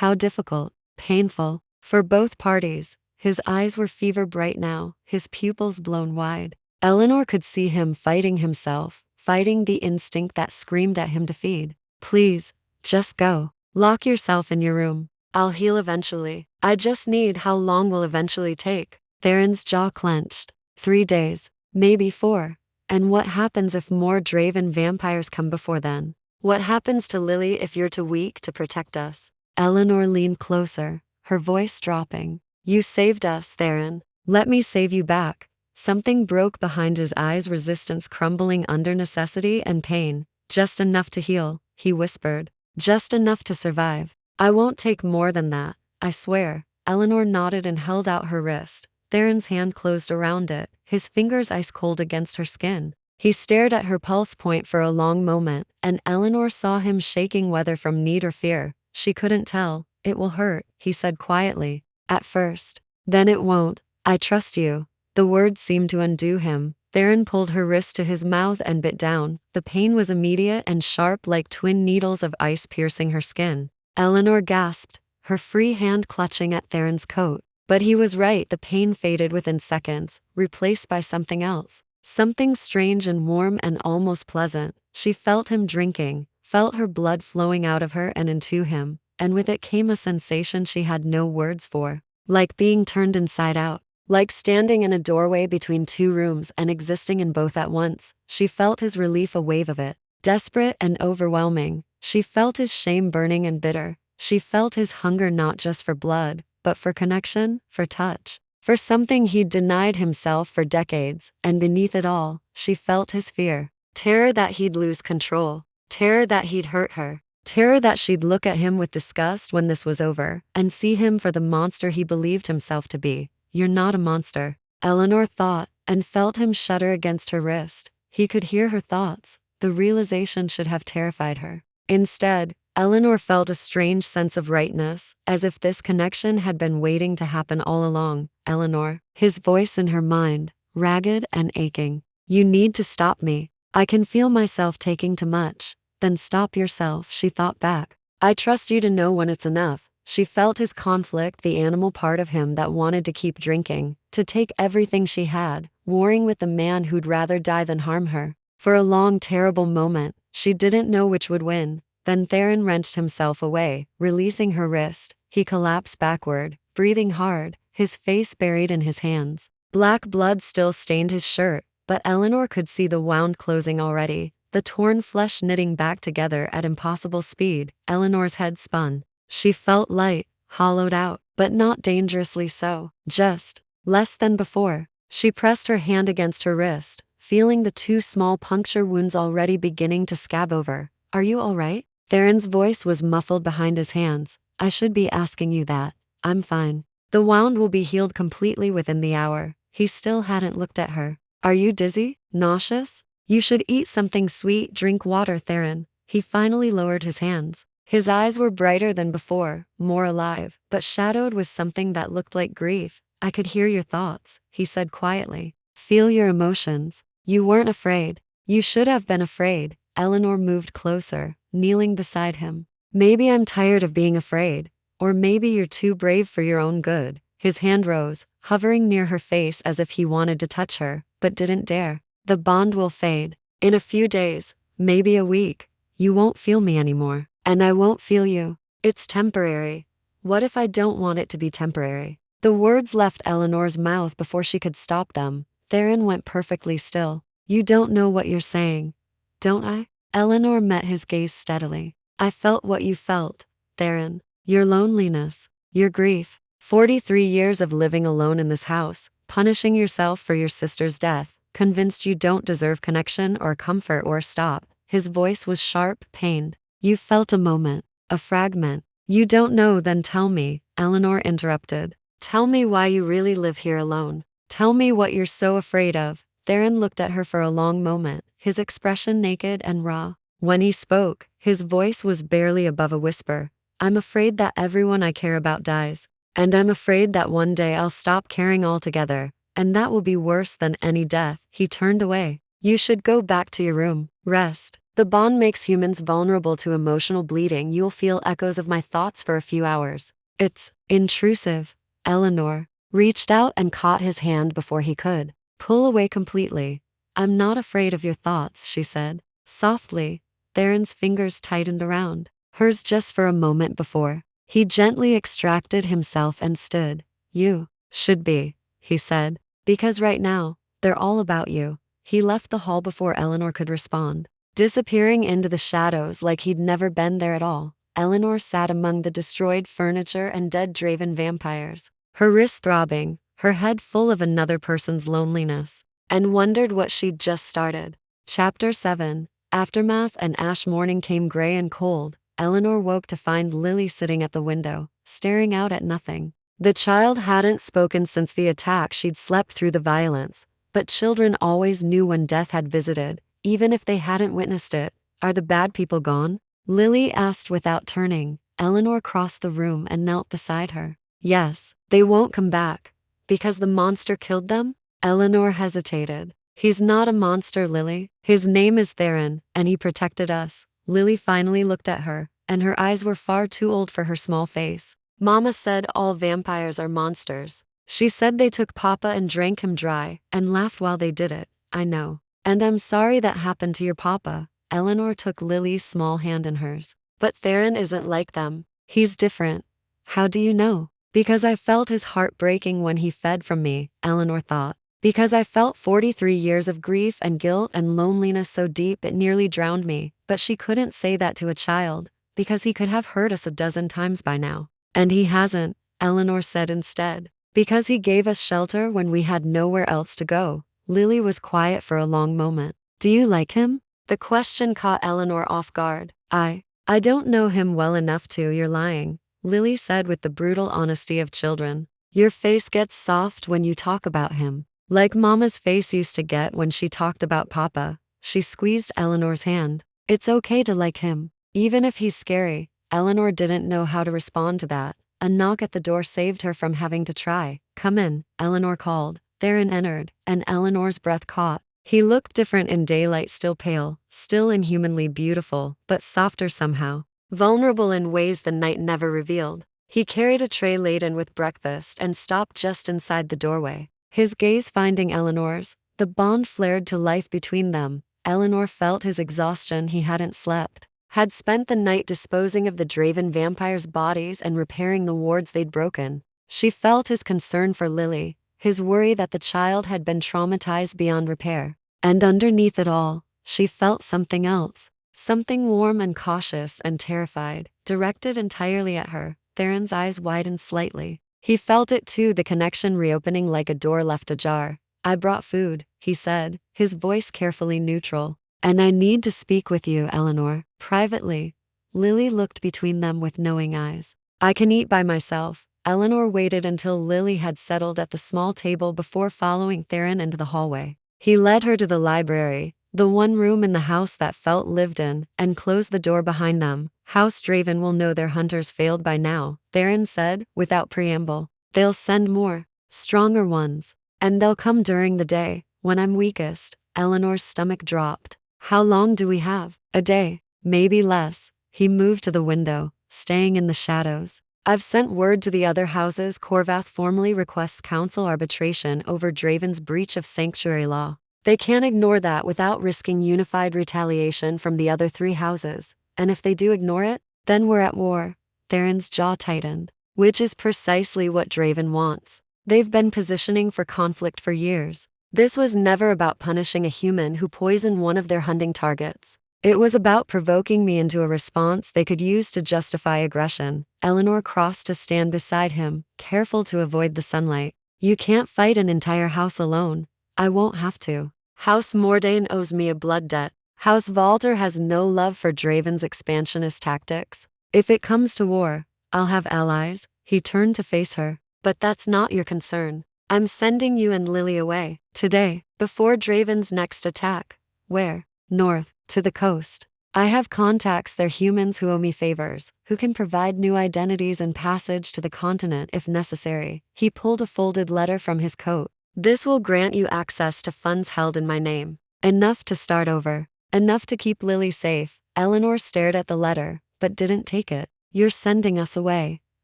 "How difficult?" "Painful. For both parties." His eyes were fever bright now, his pupils blown wide. Eleanor could see him fighting himself, fighting the instinct that screamed at him to feed. "Please, just go." Lock yourself in your room. I'll heal eventually. I just need how long will eventually take. Theron's jaw clenched. 3 days. Maybe 4. And what happens if more Draven vampires come before then? What happens to Lily if you're too weak to protect us? Eleanor leaned closer, her voice dropping. You saved us, Theron. Let me save you back. Something broke behind his eyes, resistance crumbling under necessity and pain. Just enough to heal, he whispered. Just enough to survive. I won't take more than that, I swear. Eleanor nodded and held out her wrist. Theron's hand closed around it, his fingers ice cold against her skin. He stared at her pulse point for a long moment, and Eleanor saw him shaking, whether from need or fear. She couldn't tell. It will hurt, he said quietly. At first. Then it won't. I trust you. The words seemed to undo him. Theron pulled her wrist to his mouth and bit down. The pain was immediate and sharp, like twin needles of ice piercing her skin. Eleanor gasped, her free hand clutching at Theron's coat. But he was right, the pain faded within seconds, replaced by something else. Something strange and warm and almost pleasant. She felt him drinking, felt her blood flowing out of her and into him, and with it came a sensation she had no words for. Like being turned inside out. Like standing in a doorway between 2 rooms and existing in both at once. She felt his relief, a wave of it. Desperate and overwhelming. She felt his shame burning and bitter. She felt his hunger, not just for blood, but for connection, for touch, for something he'd denied himself for decades. And beneath it all, she felt his fear. Terror that he'd lose control. Terror that he'd hurt her. Terror that she'd look at him with disgust when this was over, and see him for the monster he believed himself to be. You're not a monster, Eleanor thought, and felt him shudder against her wrist. He could hear her thoughts. The realization should have terrified her. Instead, Eleanor felt a strange sense of rightness, as if this connection had been waiting to happen all along. Eleanor, his voice in her mind, ragged and aching. You need to stop me. I can feel myself taking too much. Then stop yourself, she thought back. I trust you to know when it's enough. She felt his conflict, the animal part of him that wanted to keep drinking, to take everything she had, warring with the man who'd rather die than harm her. For a long, terrible moment, she didn't know which would win. Then Theron wrenched himself away, releasing her wrist. He collapsed backward, breathing hard, his face buried in his hands. Black blood still stained his shirt, but Eleanor could see the wound closing already, the torn flesh knitting back together at impossible speed. Eleanor's head spun. She felt light, hollowed out, but not dangerously so. Just less than before. She pressed her hand against her wrist, feeling the 2 small puncture wounds already beginning to scab over. Are you all right? Theron's voice was muffled behind his hands. I should be asking you that. I'm fine. The wound will be healed completely within the hour. He still hadn't looked at her. Are you dizzy? Nauseous? You should eat something sweet, drink water, Theron. He finally lowered his hands. His eyes were brighter than before, more alive, but shadowed with something that looked like grief. I could hear your thoughts, he said quietly. Feel your emotions. You weren't afraid. You should have been afraid. Eleanor moved closer, kneeling beside him. Maybe I'm tired of being afraid. Or maybe you're too brave for your own good. His hand rose, hovering near her face as if he wanted to touch her, but didn't dare. The bond will fade. In a few days, maybe a week. You won't feel me anymore. And I won't feel you. It's temporary. What if I don't want it to be temporary? The words left Eleanor's mouth before she could stop them. Theron went perfectly still. You don't know what you're saying. Don't I? Eleanor met his gaze steadily. I felt what you felt, Theron. Your loneliness. Your grief. 43 years of living alone in this house, punishing yourself for your sister's death, convinced you don't deserve connection or comfort or stop. His voice was sharp, pained. You felt a moment, a fragment. You don't know, then tell me, Eleanor interrupted. Tell me why you really live here alone. Tell me what you're so afraid of. Theron looked at her for a long moment, his expression naked and raw. When he spoke, his voice was barely above a whisper. I'm afraid that everyone I care about dies. And I'm afraid that one day I'll stop caring altogether, and that will be worse than any death. He turned away. You should go back to your room. Rest. The bond makes humans vulnerable to emotional bleeding. You'll feel echoes of my thoughts for a few hours. It's intrusive. Eleanor reached out and caught his hand before he could pull away completely. I'm not afraid of your thoughts, she said. Softly, Theron's fingers tightened around hers just for a moment before. He gently extracted himself and stood. You should be, he said, because right now, they're all about you. He left the hall before Eleanor could respond, disappearing into the shadows like he'd never been there at all. Eleanor sat among the destroyed furniture and dead Draven vampires, her wrists throbbing, her head full of another person's loneliness, and wondered what she'd just started. Chapter 7. Aftermath. And ash morning came gray and cold. Eleanor woke to find Lily sitting at the window, staring out at nothing. The child hadn't spoken since the attack. She'd slept through the violence, but children always knew when death had visited, even if they hadn't witnessed it. Are the bad people gone? Lily asked without turning. Eleanor crossed the room and knelt beside her. Yes, they won't come back. Because the monster killed them? Eleanor hesitated. He's not a monster, Lily. His name is Theron, and he protected us. Lily finally looked at her, and her eyes were far too old for her small face. Mama said all vampires are monsters. She said they took Papa and drank him dry, and laughed while they did it. I know. And I'm sorry that happened to your Papa. Eleanor took Lily's small hand in hers. But Theron isn't like them. He's different. How do you know? Because I felt his heart breaking when he fed from me, Eleanor thought. Because I felt 43 years of grief and guilt and loneliness so deep it nearly drowned me. But she couldn't say that to a child, because he could have hurt us a dozen times by now. And he hasn't, Eleanor said instead. Because he gave us shelter when we had nowhere else to go. Lily was quiet for a long moment. Do you like him? The question caught Eleanor off guard. I don't know him well enough to. You're lying, Lily said with the brutal honesty of children. Your face gets soft when you talk about him. Like Mama's face used to get when she talked about Papa. She squeezed Eleanor's hand. It's okay to like him, even if he's scary. Eleanor didn't know how to respond to that. A knock at the door saved her from having to try. Come in, Eleanor called. Theron entered, and Eleanor's breath caught. He looked different in daylight, still pale, still inhumanly beautiful, but softer somehow. Vulnerable in ways the night never revealed. He carried a tray laden with breakfast and stopped just inside the doorway. His gaze finding Eleanor's, the bond flared to life between them. Eleanor felt his exhaustion. He hadn't slept. Had spent the night disposing of the Draven vampires' bodies and repairing the wards they'd broken. She felt his concern for Lily, his worry that the child had been traumatized beyond repair. And underneath it all, she felt something else. Something warm and cautious and terrified, directed entirely at her. Theron's eyes widened slightly. He felt it too, the connection reopening like a door left ajar. I brought food, he said, his voice carefully neutral. And I need to speak with you, Eleanor, privately. Lily looked between them with knowing eyes. I can eat by myself. Eleanor waited until Lily had settled at the small table before following Theron into the hallway. He led her to the library, the one room in the house that felt lived in, and closed the door behind them. House Draven will know their hunters failed by now, Theron said, without preamble. They'll send more, stronger ones. And they'll come during the day, when I'm weakest. Eleanor's stomach dropped. How long do we have? A day, maybe less. He moved to the window, staying in the shadows. I've sent word to the other houses. Corvath formally requests council arbitration over Draven's breach of sanctuary law. They can't ignore that without risking unified retaliation from the other 3 houses. And if they do ignore it, then we're at war. Theron's jaw tightened. Which is precisely what Draven wants. They've been positioning for conflict for years. This was never about punishing a human who poisoned one of their hunting targets. It was about provoking me into a response they could use to justify aggression. Eleanor crossed to stand beside him, careful to avoid the sunlight. You can't fight an entire house alone. I won't have to. House Mordain owes me a blood debt. House Valter has no love for Draven's expansionist tactics. If it comes to war, I'll have allies. He turned to face her. But that's not your concern. I'm sending you and Lily away, today, before Draven's next attack. Where? North, to the coast. I have contacts. They're humans who owe me favors, who can provide new identities and passage to the continent if necessary. He pulled a folded letter from his coat. This will grant you access to funds held in my name. Enough to start over. Enough to keep Lily safe. Eleanor stared at the letter, but didn't take it. You're sending us away.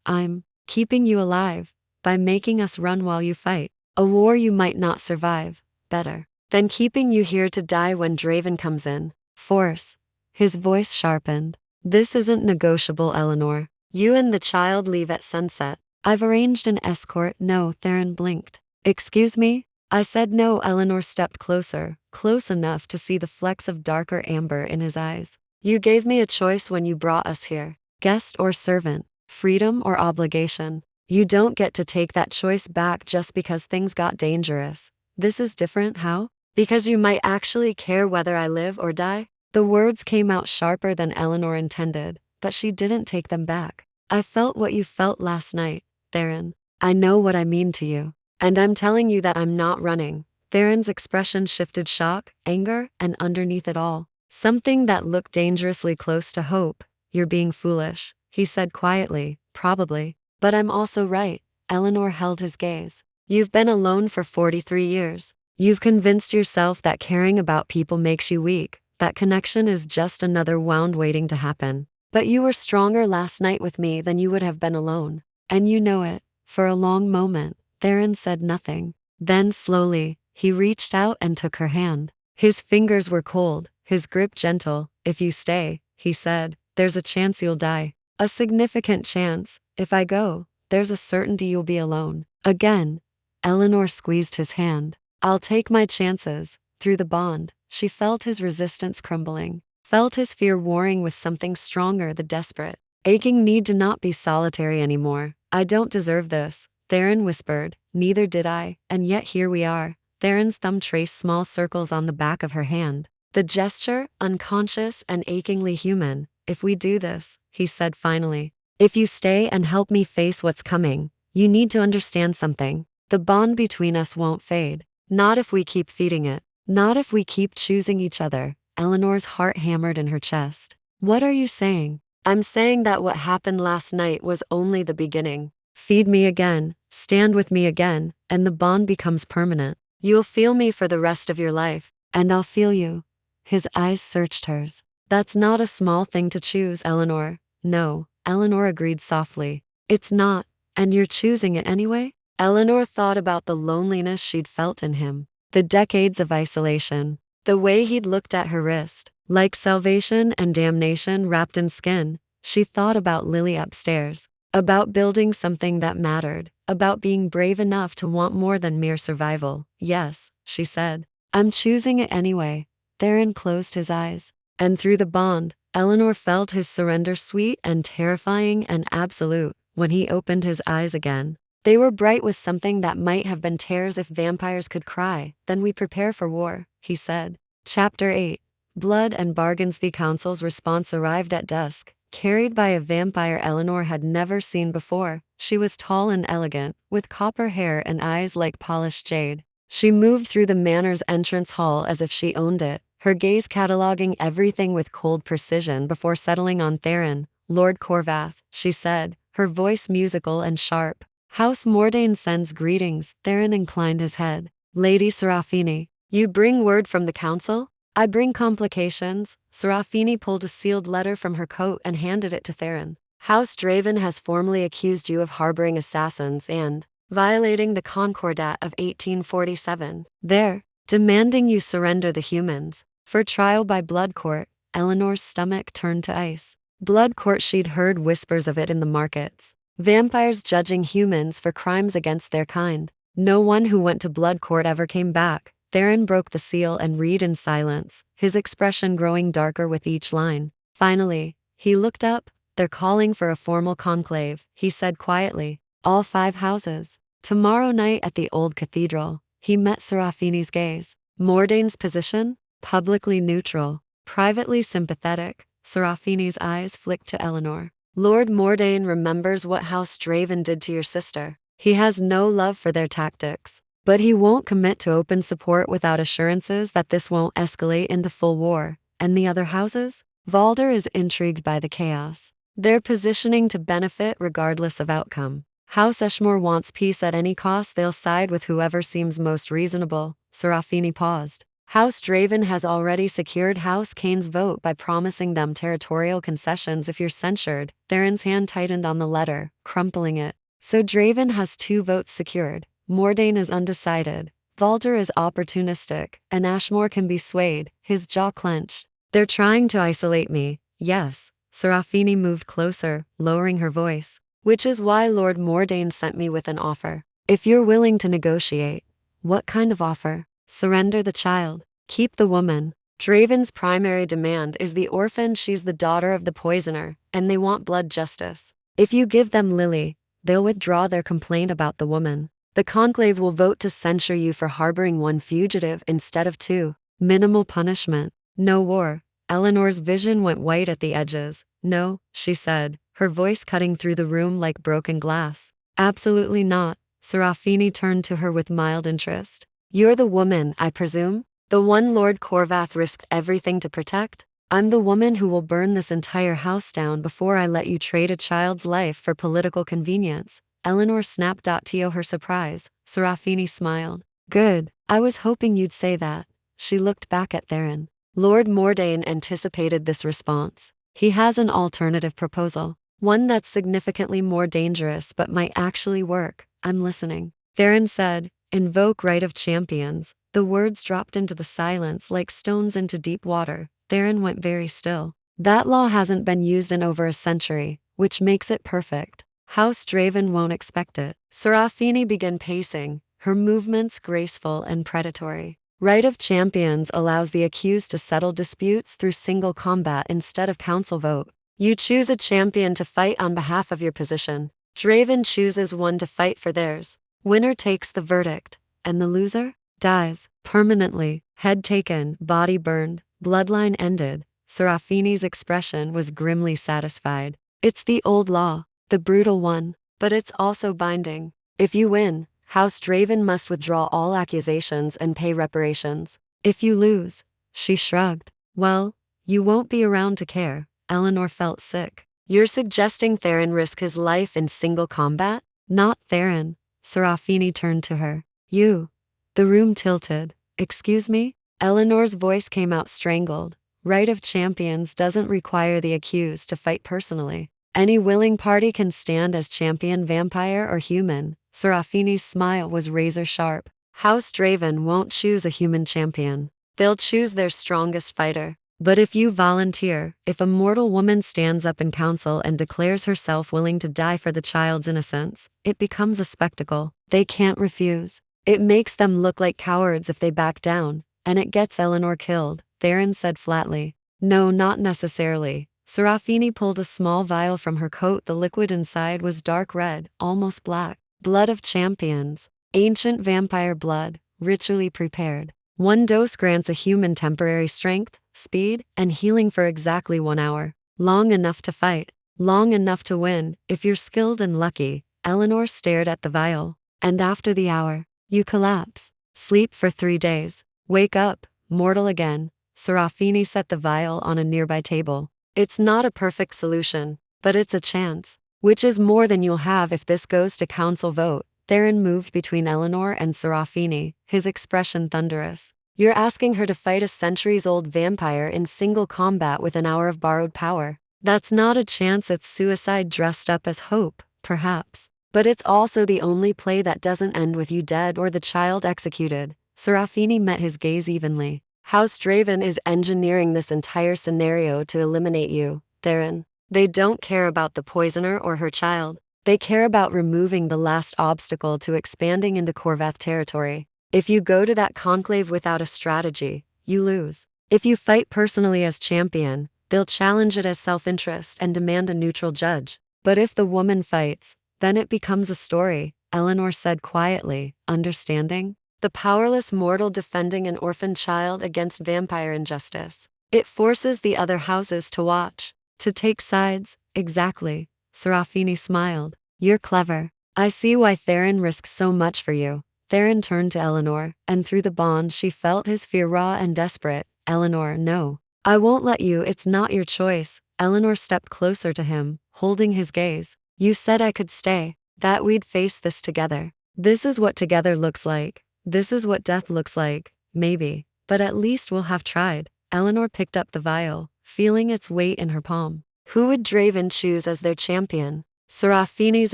I'm keeping you alive. By making us run while you fight. A war you might not survive. Better than keeping you here to die when Draven comes in. Force. His voice sharpened. This isn't negotiable, Eleanor. You and the child leave at sunset. I've arranged an escort. No, Theron blinked. Excuse me? I said no. Eleanor stepped closer, close enough to see the flecks of darker amber in his eyes. You gave me a choice when you brought us here. Guest or servant, freedom or obligation. You don't get to take that choice back just because things got dangerous. This is different, how? Because you might actually care whether I live or die? The words came out sharper than Eleanor intended, but she didn't take them back. I felt what you felt last night, Theron. I know what I mean to you. And I'm telling you that I'm not running. Theron's expression shifted shock, anger, and underneath it all, something that looked dangerously close to hope. You're being foolish, he said quietly, probably. But I'm also right. Eleanor held his gaze. You've been alone for 43 years. You've convinced yourself that caring about people makes you weak, that connection is just another wound waiting to happen. But you were stronger last night with me than you would have been alone. And you know it. For a long moment, Theron said nothing. Then slowly, he reached out and took her hand. His fingers were cold, his grip gentle. If you stay, he said, there's a chance you'll die. A significant chance. If I go, there's a certainty you'll be alone. Again, Eleanor squeezed his hand. I'll take my chances. Through the bond, she felt his resistance crumbling, felt his fear warring with something stronger, the desperate, aching need to not be solitary anymore. I don't deserve this, Theron whispered. Neither did I, and yet here we are. Theron's thumb traced small circles on the back of her hand. The gesture, unconscious and achingly human. If we do this, he said finally, if you stay and help me face what's coming, you need to understand something. The bond between us won't fade. Not if we keep feeding it. Not if we keep choosing each other. Eleanor's heart hammered in her chest. What are you saying? I'm saying that what happened last night was only the beginning. Feed me again, stand with me again, and the bond becomes permanent. You'll feel me for the rest of your life, and I'll feel you. His eyes searched hers. That's not a small thing to choose, Eleanor. No, Eleanor agreed softly. It's not, and you're choosing it anyway? Eleanor thought about the loneliness she'd felt in him, the decades of isolation, the way he'd looked at her wrist, like salvation and damnation wrapped in skin. She thought about Lily upstairs, about building something that mattered, about being brave enough to want more than mere survival. Yes, she said. I'm choosing it anyway. Theron closed his eyes. And through the bond, Eleanor felt his surrender sweet and terrifying and absolute. When he opened his eyes again, they were bright with something that might have been tears if vampires could cry. Then we prepare for war, he said. Chapter 8. Blood and Bargains. The council's response arrived at dusk, carried by a vampire Eleanor had never seen before. She was tall and elegant, with copper hair and eyes like polished jade. She moved through the manor's entrance hall as if she owned it, her gaze cataloging everything with cold precision before settling on Theron. Lord Corvath, she said, her voice musical and sharp. House Mordain sends greetings. Theron inclined his head. Lady Serafini, you bring word from the council? I bring complications. Serafini pulled a sealed letter from her coat and handed it to Theron. House Draven has formally accused you of harboring assassins and violating the Concordat of 1847. They're demanding you surrender the humans for trial by blood court. Eleanor's stomach turned to ice. Blood court, she'd heard whispers of it in the markets. Vampires judging humans for crimes against their kind. No one who went to blood court ever came back. Theron broke the seal and read in silence, his expression growing darker with each line. Finally, he looked up. They're calling for a formal conclave, he said quietly. All 5 houses. Tomorrow night at the old cathedral. He met Serafini's gaze. Mordain's position? Publicly neutral, privately sympathetic. Serafini's eyes flicked to Eleanor. Lord Mordain remembers what House Draven did to your sister. He has no love for their tactics, but he won't commit to open support without assurances that this won't escalate into full war. And the other houses? Valder is intrigued by the chaos. They're positioning to benefit regardless of outcome. House Eshmore wants peace at any cost. They'll side with whoever seems most reasonable. Serafini paused. House Draven has already secured House Kane's vote by promising them territorial concessions if you're censured. Theron's hand tightened on the letter, crumpling it. So Draven has 2 votes secured. Mordain is undecided. Valder is opportunistic, and Ashmore can be swayed. His jaw clenched. They're trying to isolate me. Yes, Serafini moved closer, lowering her voice. Which is why Lord Mordain sent me with an offer. If you're willing to negotiate. What kind of offer? Surrender the child. Keep the woman. Draven's primary demand is the orphan. She's the daughter of the poisoner, and they want blood justice. If you give them Lily, they'll withdraw their complaint about the woman. The conclave will vote to censure you for harboring one fugitive instead of two. Minimal punishment. No war. Eleanor's vision went white at the edges. No, she said, her voice cutting through the room like broken glass. Absolutely not. Serafini turned to her with mild interest. You're the woman, I presume? The one Lord Corvath risked everything to protect? I'm the woman who will burn this entire house down before I let you trade a child's life for political convenience. Eleanor snapped. To her surprise, Serafini smiled. Good, I was hoping you'd say that. She looked back at Theron. Lord Mordain anticipated this response. He has an alternative proposal. One that's significantly more dangerous but might actually work. I'm listening. Theron said, invoke right of champions. The words dropped into the silence like stones into deep water. Theron went very still. That law hasn't been used in over a century, which makes it perfect. House Draven won't expect it. Serafini began pacing, her movements graceful and predatory. Right of champions allows the accused to settle disputes through single combat instead of council vote. You choose a champion to fight on behalf of your position. Draven chooses one to fight for theirs. Winner takes the verdict, and the loser dies permanently. Head taken, body burned, bloodline ended. Serafini's expression was grimly satisfied. It's the old law, the brutal one, but it's also binding. If you win, House Draven must withdraw all accusations and pay reparations. If you lose, she shrugged. Well, you won't be around to care. Eleanor felt sick. You're suggesting Theron risk his life in single combat? Not Theron. Serafini turned to her. You. The room tilted. Excuse me? Eleanor's voice came out strangled. Right of champions doesn't require the accused to fight personally. Any willing party can stand as champion, vampire or human. Serafini's smile was razor sharp. House Draven won't choose a human champion. They'll choose their strongest fighter. But if you volunteer, if a mortal woman stands up in council and declares herself willing to die for the child's innocence, it becomes a spectacle. They can't refuse. It makes them look like cowards if they back down, and it gets Eleanor killed, Theron said flatly. No, not necessarily. Serafini pulled a small vial from her coat. The liquid inside was dark red, almost black. Blood of champions. Ancient vampire blood, ritually prepared. One dose grants a human temporary strength, speed, and healing for exactly 1 hour. Long enough to fight. Long enough to win, if you're skilled and lucky. Eleanor stared at the vial. And after the hour, you collapse. Sleep for 3 days. Wake up, mortal again. Serafini set the vial on a nearby table. It's not a perfect solution, but it's a chance. Which is more than you'll have if this goes to council vote. Theron moved between Eleanor and Serafini, his expression thunderous. You're asking her to fight a centuries-old vampire in single combat with an hour of borrowed power. That's not a chance, it's suicide dressed up as hope, perhaps. But it's also the only play that doesn't end with you dead or the child executed. Serafini met his gaze evenly. House Draven is engineering this entire scenario to eliminate you, Theron. They don't care about the poisoner or her child. They care about removing the last obstacle to expanding into Corvath territory. If you go to that conclave without a strategy, you lose. If you fight personally as champion, they'll challenge it as self-interest and demand a neutral judge. But if the woman fights, then it becomes a story, Eleanor said quietly, understanding? The powerless mortal defending an orphaned child against vampire injustice. It forces the other houses to watch. To take sides, exactly. Serafini smiled. You're clever. I see why Theron risks so much for you. Theron turned to Eleanor, and through the bond she felt his fear raw and desperate. Eleanor, no. I won't let you, it's not your choice. Eleanor stepped closer to him, holding his gaze. You said I could stay, that we'd face this together. This is what together looks like. This is what death looks like, maybe. But at least we'll have tried. Eleanor picked up the vial, feeling its weight in her palm. Who would Draven choose as their champion? Serafini's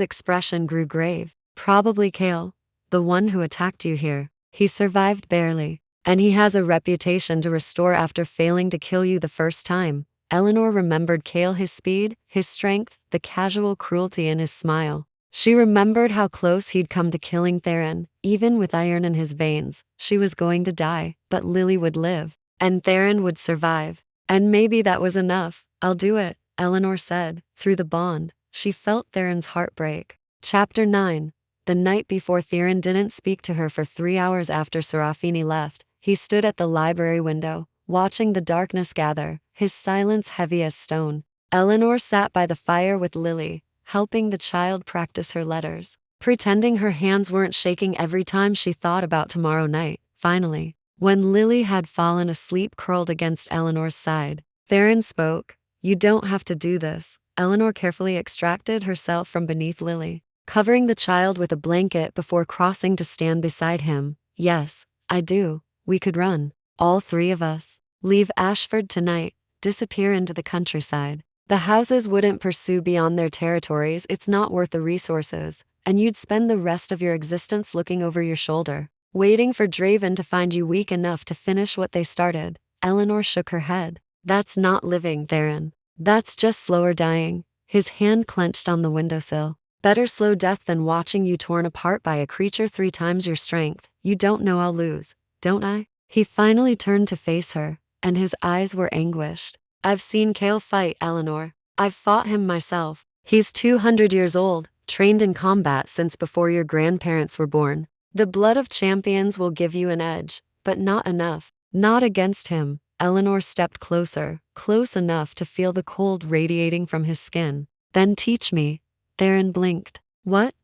expression grew grave. Probably Kale, the one who attacked you here. He survived barely, and he has a reputation to restore after failing to kill you the first time. Eleanor remembered Cale, his speed, his strength, the casual cruelty in his smile. She remembered how close he'd come to killing Theron, even with iron in his veins. She was going to die, but Lily would live. And Theron would survive. And maybe that was enough. I'll do it, Eleanor said. Through the bond, she felt Theron's heart break. Chapter 9. The night before, Theron didn't speak to her for 3 hours after Serafini left. He stood at the library window, watching the darkness gather, his silence heavy as stone. Eleanor sat by the fire with Lily, helping the child practice her letters, pretending her hands weren't shaking every time she thought about tomorrow night. Finally, when Lily had fallen asleep curled against Eleanor's side, Theron spoke. You don't have to do this. Eleanor carefully extracted herself from beneath Lily, covering the child with a blanket before crossing to stand beside him. Yes, I do. We could run. All 3 of us. Leave Ashford tonight. Disappear into the countryside. The houses wouldn't pursue beyond their territories. It's not worth the resources. And you'd spend the rest of your existence looking over your shoulder, waiting for Draven to find you weak enough to finish what they started. Eleanor shook her head. That's not living, Theron. That's just slower dying. His hand clenched on the windowsill. Better slow death than watching you torn apart by a creature 3 times your strength. You don't know I'll lose, don't I? He finally turned to face her, and his eyes were anguished. I've seen Cale fight, Eleanor. I've fought him myself. He's 200 years old, trained in combat since before your grandparents were born. The blood of champions will give you an edge, but not enough. Not against him. Eleanor stepped closer, close enough to feel the cold radiating from his skin. Then teach me. Theron blinked. What?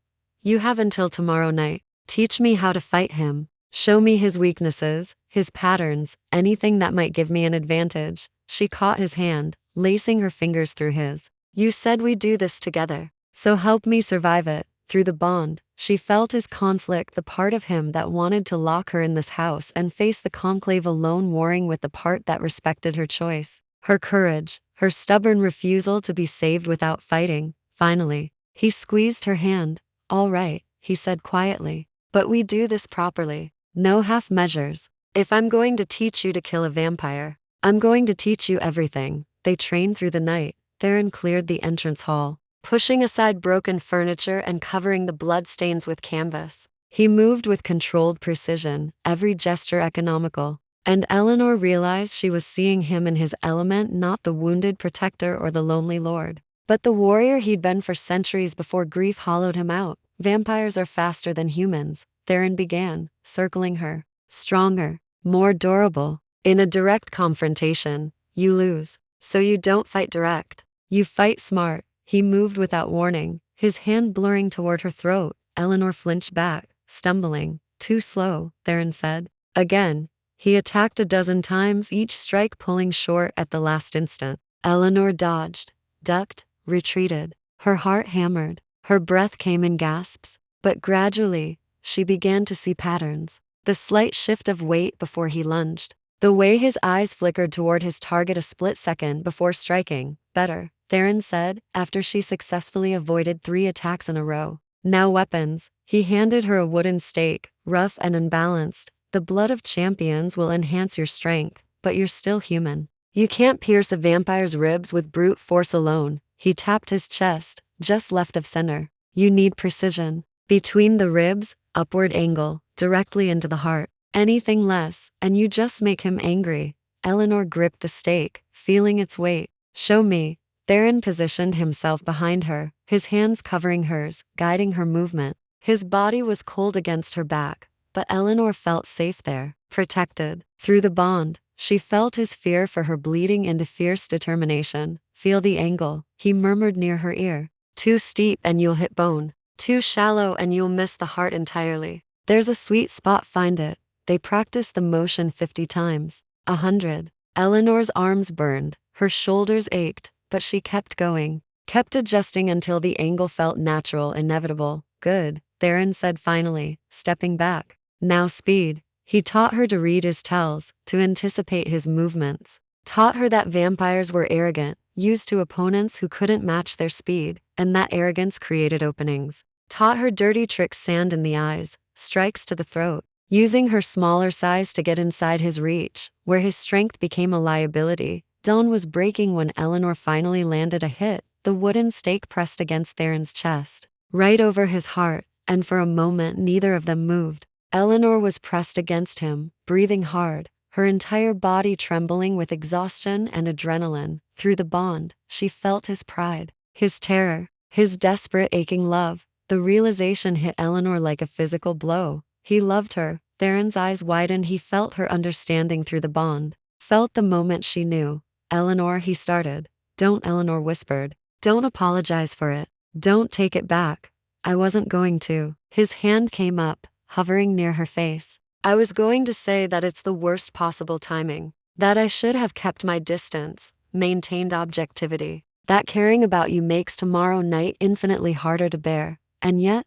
You have until tomorrow night. Teach me how to fight him. Show me his weaknesses, his patterns, anything that might give me an advantage. She caught his hand, lacing her fingers through his. You said we'd do this together, so help me survive it. Through the bond, she felt his conflict, the part of him that wanted to lock her in this house and face the conclave alone, warring with the part that respected her choice, her courage, her stubborn refusal to be saved without fighting. Finally, he squeezed her hand. All right, he said quietly, but we do this properly. No half measures. If I'm going to teach you to kill a vampire, I'm going to teach you everything. They trained through the night. Theron cleared the entrance hall, pushing aside broken furniture and covering the bloodstains with canvas. He moved with controlled precision, every gesture economical. And Eleanor realized she was seeing him in his element, not the wounded protector or the lonely lord, but the warrior he'd been for centuries before grief hollowed him out. Vampires are faster than humans, Theron began, circling her. Stronger, more durable. In a direct confrontation, you lose. So you don't fight direct. You fight smart. He moved without warning, his hand blurring toward her throat. Eleanor flinched back, stumbling. Too slow, Theron said. Again, he attacked a dozen times, each strike pulling short at the last instant. Eleanor dodged, ducked, retreated. Her heart hammered. Her breath came in gasps. But gradually, she began to see patterns. The slight shift of weight before he lunged. The way his eyes flickered toward his target a split second before striking. Better, Theron said, after she successfully avoided 3 attacks in a row. Now weapons. He handed her a wooden stake, rough and unbalanced. The blood of champions will enhance your strength, but you're still human. You can't pierce a vampire's ribs with brute force alone. He tapped his chest, just left of center. You need precision. Between the ribs, upward angle, directly into the heart. Anything less, and you just make him angry. Eleanor gripped the stake, feeling its weight. Show me. Theron positioned himself behind her, his hands covering hers, guiding her movement. His body was cold against her back, but Eleanor felt safe there, protected. Through the bond, she felt his fear for her bleeding into fierce determination. Feel the angle, he murmured near her ear. Too steep and you'll hit bone. Too shallow and you'll miss the heart entirely. There's a sweet spot, find it. They practiced the motion 50 times. 100. Eleanor's arms burned, her shoulders ached, but she kept going, kept adjusting until the angle felt natural, inevitable. Good, Theron said finally, stepping back. Now speed. He taught her to read his tells, to anticipate his movements. Taught her that vampires were arrogant, used to opponents who couldn't match their speed, and that arrogance created openings. Taught her dirty tricks, sand in the eyes, strikes to the throat, using her smaller size to get inside his reach, where his strength became a liability. Dawn was breaking when Eleanor finally landed a hit, the wooden stake pressed against Theron's chest, right over his heart, and for a moment neither of them moved. Eleanor was pressed against him, breathing hard, her entire body trembling with exhaustion and adrenaline. Through the bond, she felt his pride, his terror, his desperate aching love. The realization hit Eleanor like a physical blow. He loved her. Theron's eyes widened. He felt her understanding through the bond, felt the moment she knew. Eleanor, he started. Don't, Eleanor whispered. Don't apologize for it. Don't take it back. I wasn't going to. His hand came up, hovering near her face. I was going to say that it's the worst possible timing, that I should have kept my distance, maintained objectivity, that caring about you makes tomorrow night infinitely harder to bear, and yet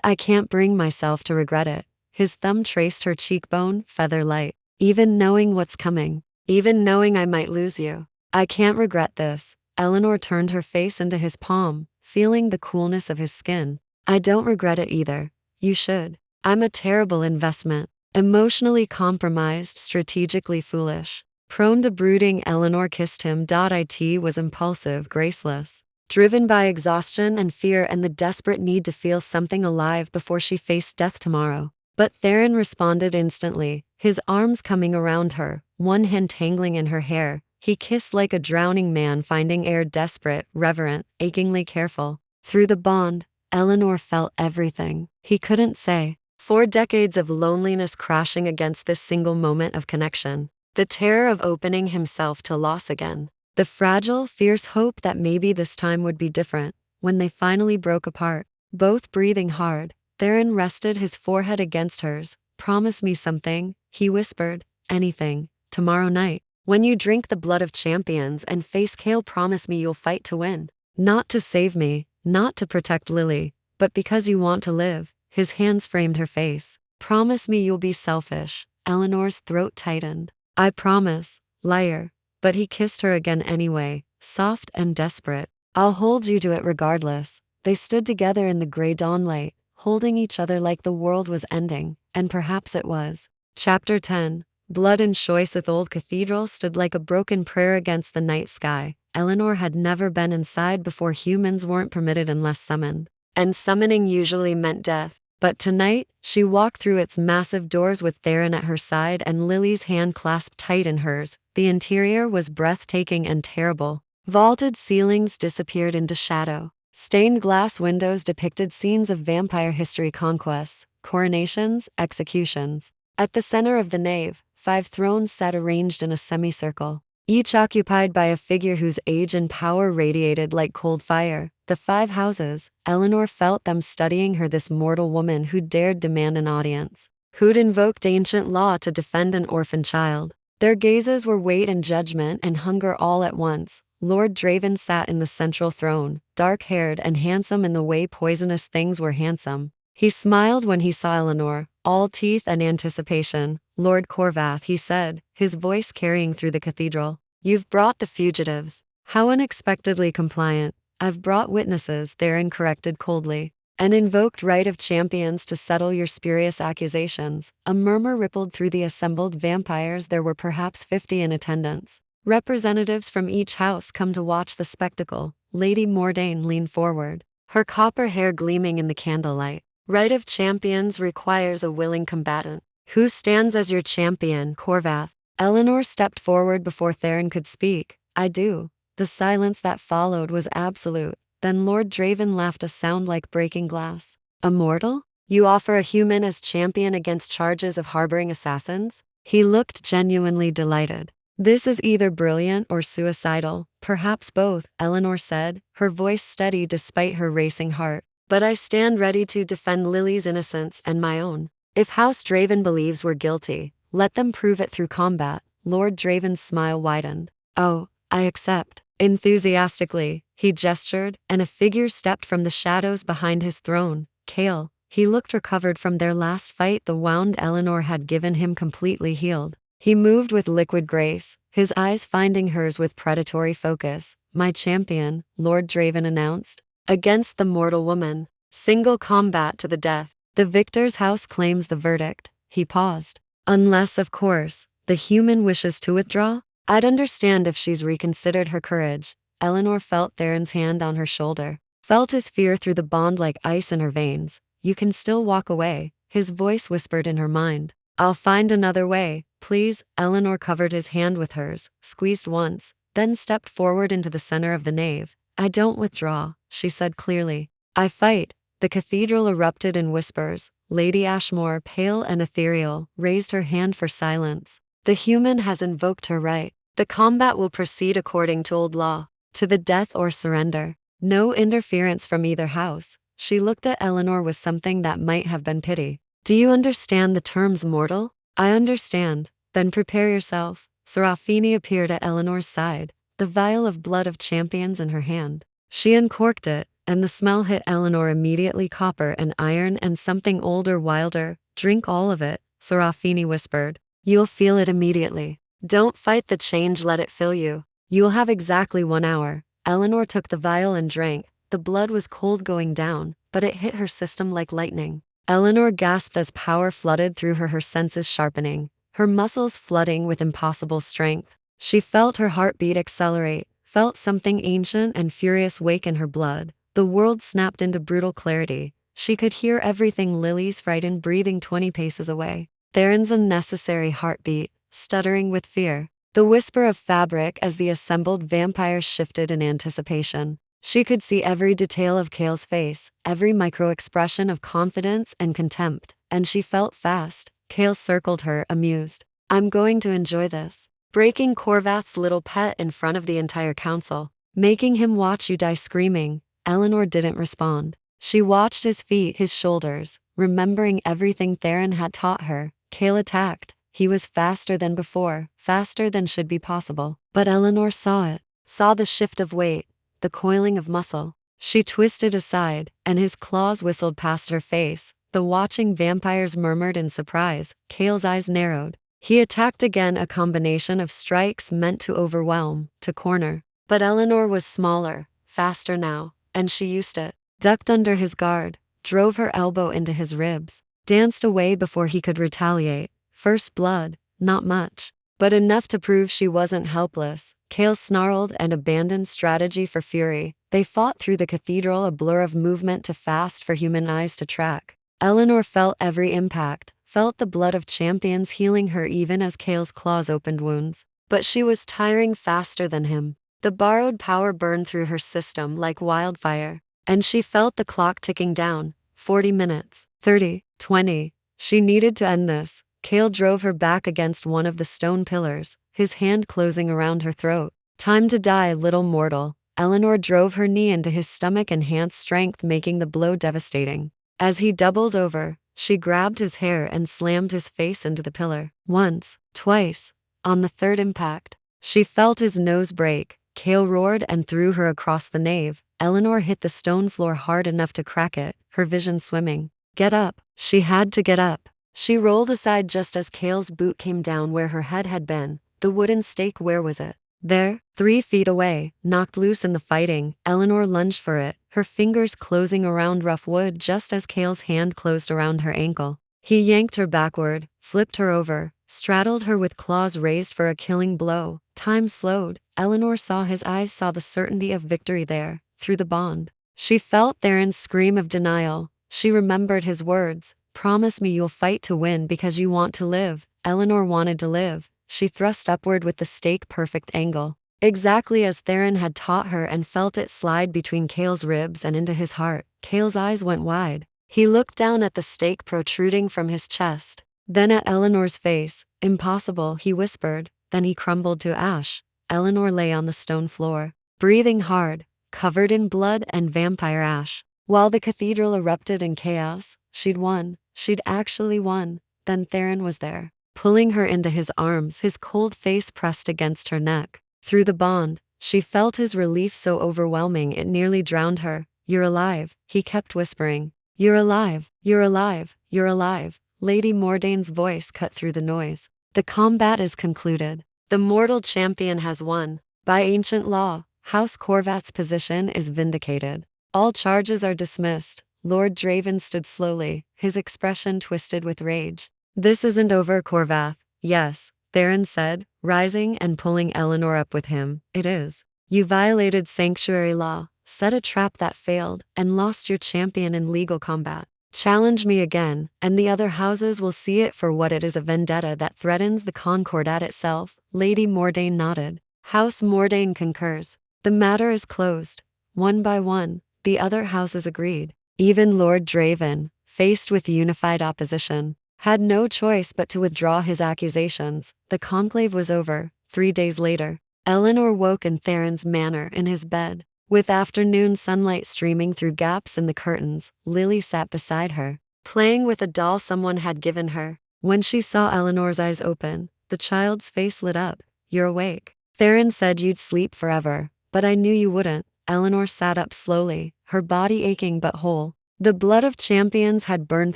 I can't bring myself to regret it. His thumb traced her cheekbone, feather light. Even knowing what's coming, even knowing I might lose you, I can't regret this. Eleanor turned her face into his palm, feeling the coolness of his skin. I don't regret it either. You should. I'm a terrible investment. Emotionally compromised, strategically foolish. Prone to brooding, Eleanor kissed him. It was impulsive, graceless, driven by exhaustion and fear and the desperate need to feel something alive before she faced death tomorrow. But Theron responded instantly, his arms coming around her, one hand tangling in her hair. He kissed like a drowning man finding air, desperate, reverent, achingly careful. Through the bond, Eleanor felt everything he couldn't say. 4 decades of loneliness crashing against this single moment of connection. The terror of opening himself to loss again. The fragile, fierce hope that maybe this time would be different. When they finally broke apart, both breathing hard, Theron rested his forehead against hers. Promise me something, he whispered. Anything. Tomorrow night, when you drink the blood of champions and face Kale, promise me you'll fight to win. Not to save me, not to protect Lily, but because you want to live. His hands framed her face. Promise me you'll be selfish. Eleanor's throat tightened. I promise, liar. But he kissed her again anyway, soft and desperate. I'll hold you to it regardless. They stood together in the gray dawnlight, holding each other like the world was ending, and perhaps it was. Chapter 10. Blood and choice. The old cathedral stood like a broken prayer against the night sky. Eleanor had never been inside before. Humans weren't permitted unless summoned, and summoning usually meant death. But tonight, she walked through its massive doors with Theron at her side and Lily's hand clasped tight in hers. The interior was breathtaking and terrible. Vaulted ceilings disappeared into shadow. Stained glass windows depicted scenes of vampire history, conquests, coronations, executions. At the center of the nave, 5 thrones sat arranged in a semicircle, each occupied by a figure whose age and power radiated like cold fire. The 5 houses, Eleanor felt them studying her, this mortal woman who'd dared demand an audience, who'd invoked ancient law to defend an orphan child. Their gazes were weight and judgment and hunger all at once. Lord Draven sat in the central throne, dark-haired and handsome in the way poisonous things were handsome. He smiled when he saw Eleanor, all teeth and anticipation. Lord Corvath, he said, his voice carrying through the cathedral. You've brought the fugitives. How unexpectedly compliant. I've brought witnesses, Theron corrected coldly, and invoked right of champions to settle your spurious accusations. A murmur rippled through the assembled vampires. There were perhaps 50 in attendance. Representatives from each house come to watch the spectacle. Lady Mordain leaned forward, her copper hair gleaming in the candlelight. Right of champions requires a willing combatant. Who stands as your champion, Corvath? Eleanor stepped forward before Theron could speak. I do. The silence that followed was absolute. Then Lord Draven laughed, a sound like breaking glass. Immortal? You offer a human as champion against charges of harboring assassins? He looked genuinely delighted. This is either brilliant or suicidal, perhaps both, Eleanor said, her voice steady despite her racing heart. But I stand ready to defend Lily's innocence and my own. If House Draven believes we're guilty, let them prove it through combat. Lord Draven's smile widened. Oh, I accept. Enthusiastically, he gestured, and a figure stepped from the shadows behind his throne. Kale. He looked recovered from their last fight. The wound Eleanor had given him completely healed. He moved with liquid grace, his eyes finding hers with predatory focus. My champion, Lord Draven announced. Against the mortal woman. Single combat to the death. The victor's house claims the verdict. He paused. Unless, of course, the human wishes to withdraw. I'd understand if she's reconsidered her courage. Eleanor felt Theron's hand on her shoulder, felt his fear through the bond like ice in her veins. You can still walk away, his voice whispered in her mind. I'll find another way, please. Eleanor covered his hand with hers, squeezed once, then stepped forward into the center of the nave. I don't withdraw, she said clearly. I fight. The cathedral erupted in whispers. Lady Ashmore, pale and ethereal, raised her hand for silence. The human has invoked her right. The combat will proceed according to old law, to the death or surrender. No interference from either house. She looked at Eleanor with something that might have been pity. Do you understand the terms mortal? I understand. Then prepare yourself. Serafini appeared at Eleanor's side, the vial of blood of champions in her hand. She uncorked it, and the smell hit Eleanor immediately. Copper and iron and something older, wilder. Drink all of it, Serafini whispered. You'll feel it immediately. Don't fight the change, let it fill you. You'll have exactly 1 hour. Eleanor took the vial and drank. The blood was cold going down, but it hit her system like lightning. Eleanor gasped as power flooded through her senses sharpening, her muscles flooding with impossible strength. She felt her heartbeat accelerate, felt something ancient and furious wake in her blood. The world snapped into brutal clarity. She could hear everything. Lily's frightened breathing 20 paces away. Theron's unnecessary heartbeat, stuttering with fear. The whisper of fabric as the assembled vampires shifted in anticipation. She could see every detail of Cale's face, every micro-expression of confidence and contempt, and she felt fast. Cale circled her, amused. I'm going to enjoy this. Breaking Corvath's little pet in front of the entire council. Making him watch you die screaming. Eleanor didn't respond. She watched his feet, his shoulders, remembering everything Theron had taught her. Cale attacked. He was faster than before, faster than should be possible. But Eleanor saw it, saw the shift of weight, the coiling of muscle. She twisted aside, and his claws whistled past her face. The watching vampires murmured in surprise. Cale's eyes narrowed. He attacked again, a combination of strikes meant to overwhelm, to corner. But Eleanor was smaller, faster now, and she used it. Ducked under his guard, drove her elbow into his ribs, danced away before he could retaliate. First blood, not much, but enough to prove she wasn't helpless. Cale snarled and abandoned strategy for fury. They fought through the cathedral, a blur of movement too fast for human eyes to track. Eleanor felt every impact, felt the blood of champions healing her even as Cale's claws opened wounds. But she was tiring faster than him. The borrowed power burned through her system like wildfire, and she felt the clock ticking down. 40 minutes, 30, 20. She needed to end this. Cale drove her back against one of the stone pillars, his hand closing around her throat. Time to die, little mortal. Eleanor drove her knee into his stomach, enhanced strength making the blow devastating. As he doubled over, she grabbed his hair and slammed his face into the pillar. Once, twice. On the third impact, she felt his nose break. Cale roared and threw her across the nave. Eleanor hit the stone floor hard enough to crack it, her vision swimming. Get up. She had to get up. She rolled aside just as Cale's boot came down where her head had been. The wooden stake, where was it? There, 3 feet away, knocked loose in the fighting. Eleanor lunged for it, her fingers closing around rough wood just as Cale's hand closed around her ankle. He yanked her backward, flipped her over, straddled her with claws raised for a killing blow. Time slowed. Eleanor saw his eyes, saw the certainty of victory there, through the bond. She felt Theron's scream of denial. She remembered his words. Promise me you'll fight to win because you want to live. Eleanor wanted to live. She thrust upward with the stake perfect angle, exactly as Theron had taught her, and felt it slide between Cale's ribs and into his heart. Cale's eyes went wide. He looked down at the stake protruding from his chest, then at Eleanor's face. Impossible, he whispered. Then he crumbled to ash. Eleanor lay on the stone floor, breathing hard, covered in blood and vampire ash. While the cathedral erupted in chaos, she'd won. She'd actually won. Then Theron was there, pulling her into his arms, his cold face pressed against her neck. Through the bond, she felt his relief so overwhelming it nearly drowned her. You're alive, he kept whispering. You're alive, you're alive, you're alive. Lady Mordane's voice cut through the noise. The combat is concluded. The mortal champion has won. By ancient law, House Corvath's position is vindicated. All charges are dismissed. Lord Draven stood slowly, his expression twisted with rage. This isn't over, Corvath. Yes, Theron said, rising and pulling Eleanor up with him. It is. You violated sanctuary law, set a trap that failed, and lost your champion in legal combat. Challenge me again, and the other houses will see it for what it is, a vendetta that threatens the Concordat itself. Lady Mordain nodded. House Mordain concurs. The matter is closed. One by one, the other houses agreed. Even Lord Draven, faced with unified opposition, had no choice but to withdraw his accusations. The conclave was over. 3 days later, Eleanor woke in Theron's manor in his bed. With afternoon sunlight streaming through gaps in the curtains, Lily sat beside her, playing with a doll someone had given her. When she saw Eleanor's eyes open, the child's face lit up. You're awake. Theron said you'd sleep forever, but I knew you wouldn't. Eleanor sat up slowly, her body aching but whole. The blood of champions had burned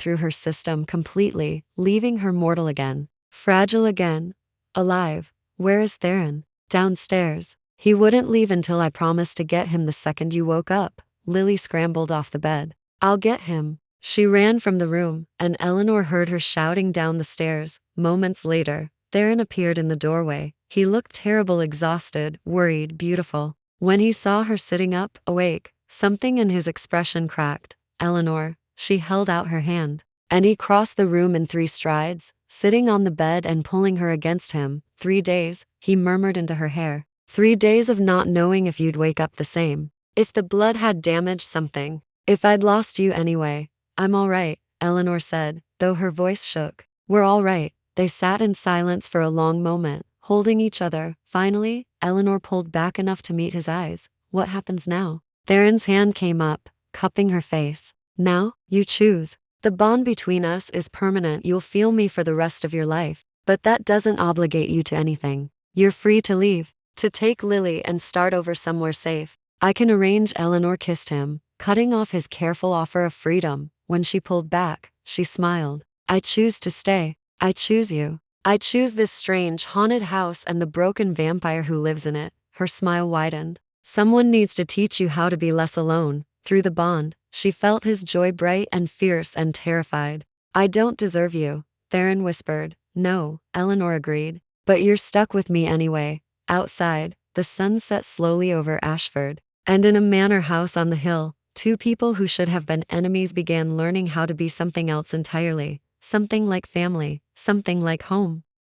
through her system completely, leaving her mortal again. Fragile again. Alive. Where is Theron? Downstairs. He wouldn't leave until I promised to get him the second you woke up. Lily scrambled off the bed. I'll get him. She ran from the room, and Eleanor heard her shouting down the stairs. Moments later, Theron appeared in the doorway. He looked terrible, exhausted, worried, beautiful. When he saw her sitting up, awake, something in his expression cracked. Eleanor. She held out her hand. And he crossed the room in 3 strides, sitting on the bed and pulling her against him. 3 days, he murmured into her hair. 3 days of not knowing if you'd wake up the same. If the blood had damaged something. If I'd lost you anyway. I'm all right, Eleanor said, though her voice shook. We're all right. They sat in silence for a long moment, holding each other. Finally, Eleanor pulled back enough to meet his eyes. What happens now? Theron's hand came up, cupping her face. Now, you choose. The bond between us is permanent. You'll feel me for the rest of your life. But that doesn't obligate you to anything. You're free to leave. To take Lily and start over somewhere safe. I can arrange. Eleanor kissed him, cutting off his careful offer of freedom. When she pulled back, she smiled. I choose to stay. I choose you. I choose this strange, haunted house and the broken vampire who lives in it. Her smile widened. Someone needs to teach you how to be less alone. Through the bond, she felt his joy, bright and fierce and terrified. I don't deserve you, Theron whispered. No, Eleanor agreed. But you're stuck with me anyway. Outside, the sun set slowly over Ashford, and in a manor house on the hill, 2 people who should have been enemies began learning how to be something else entirely, something like family, something like home.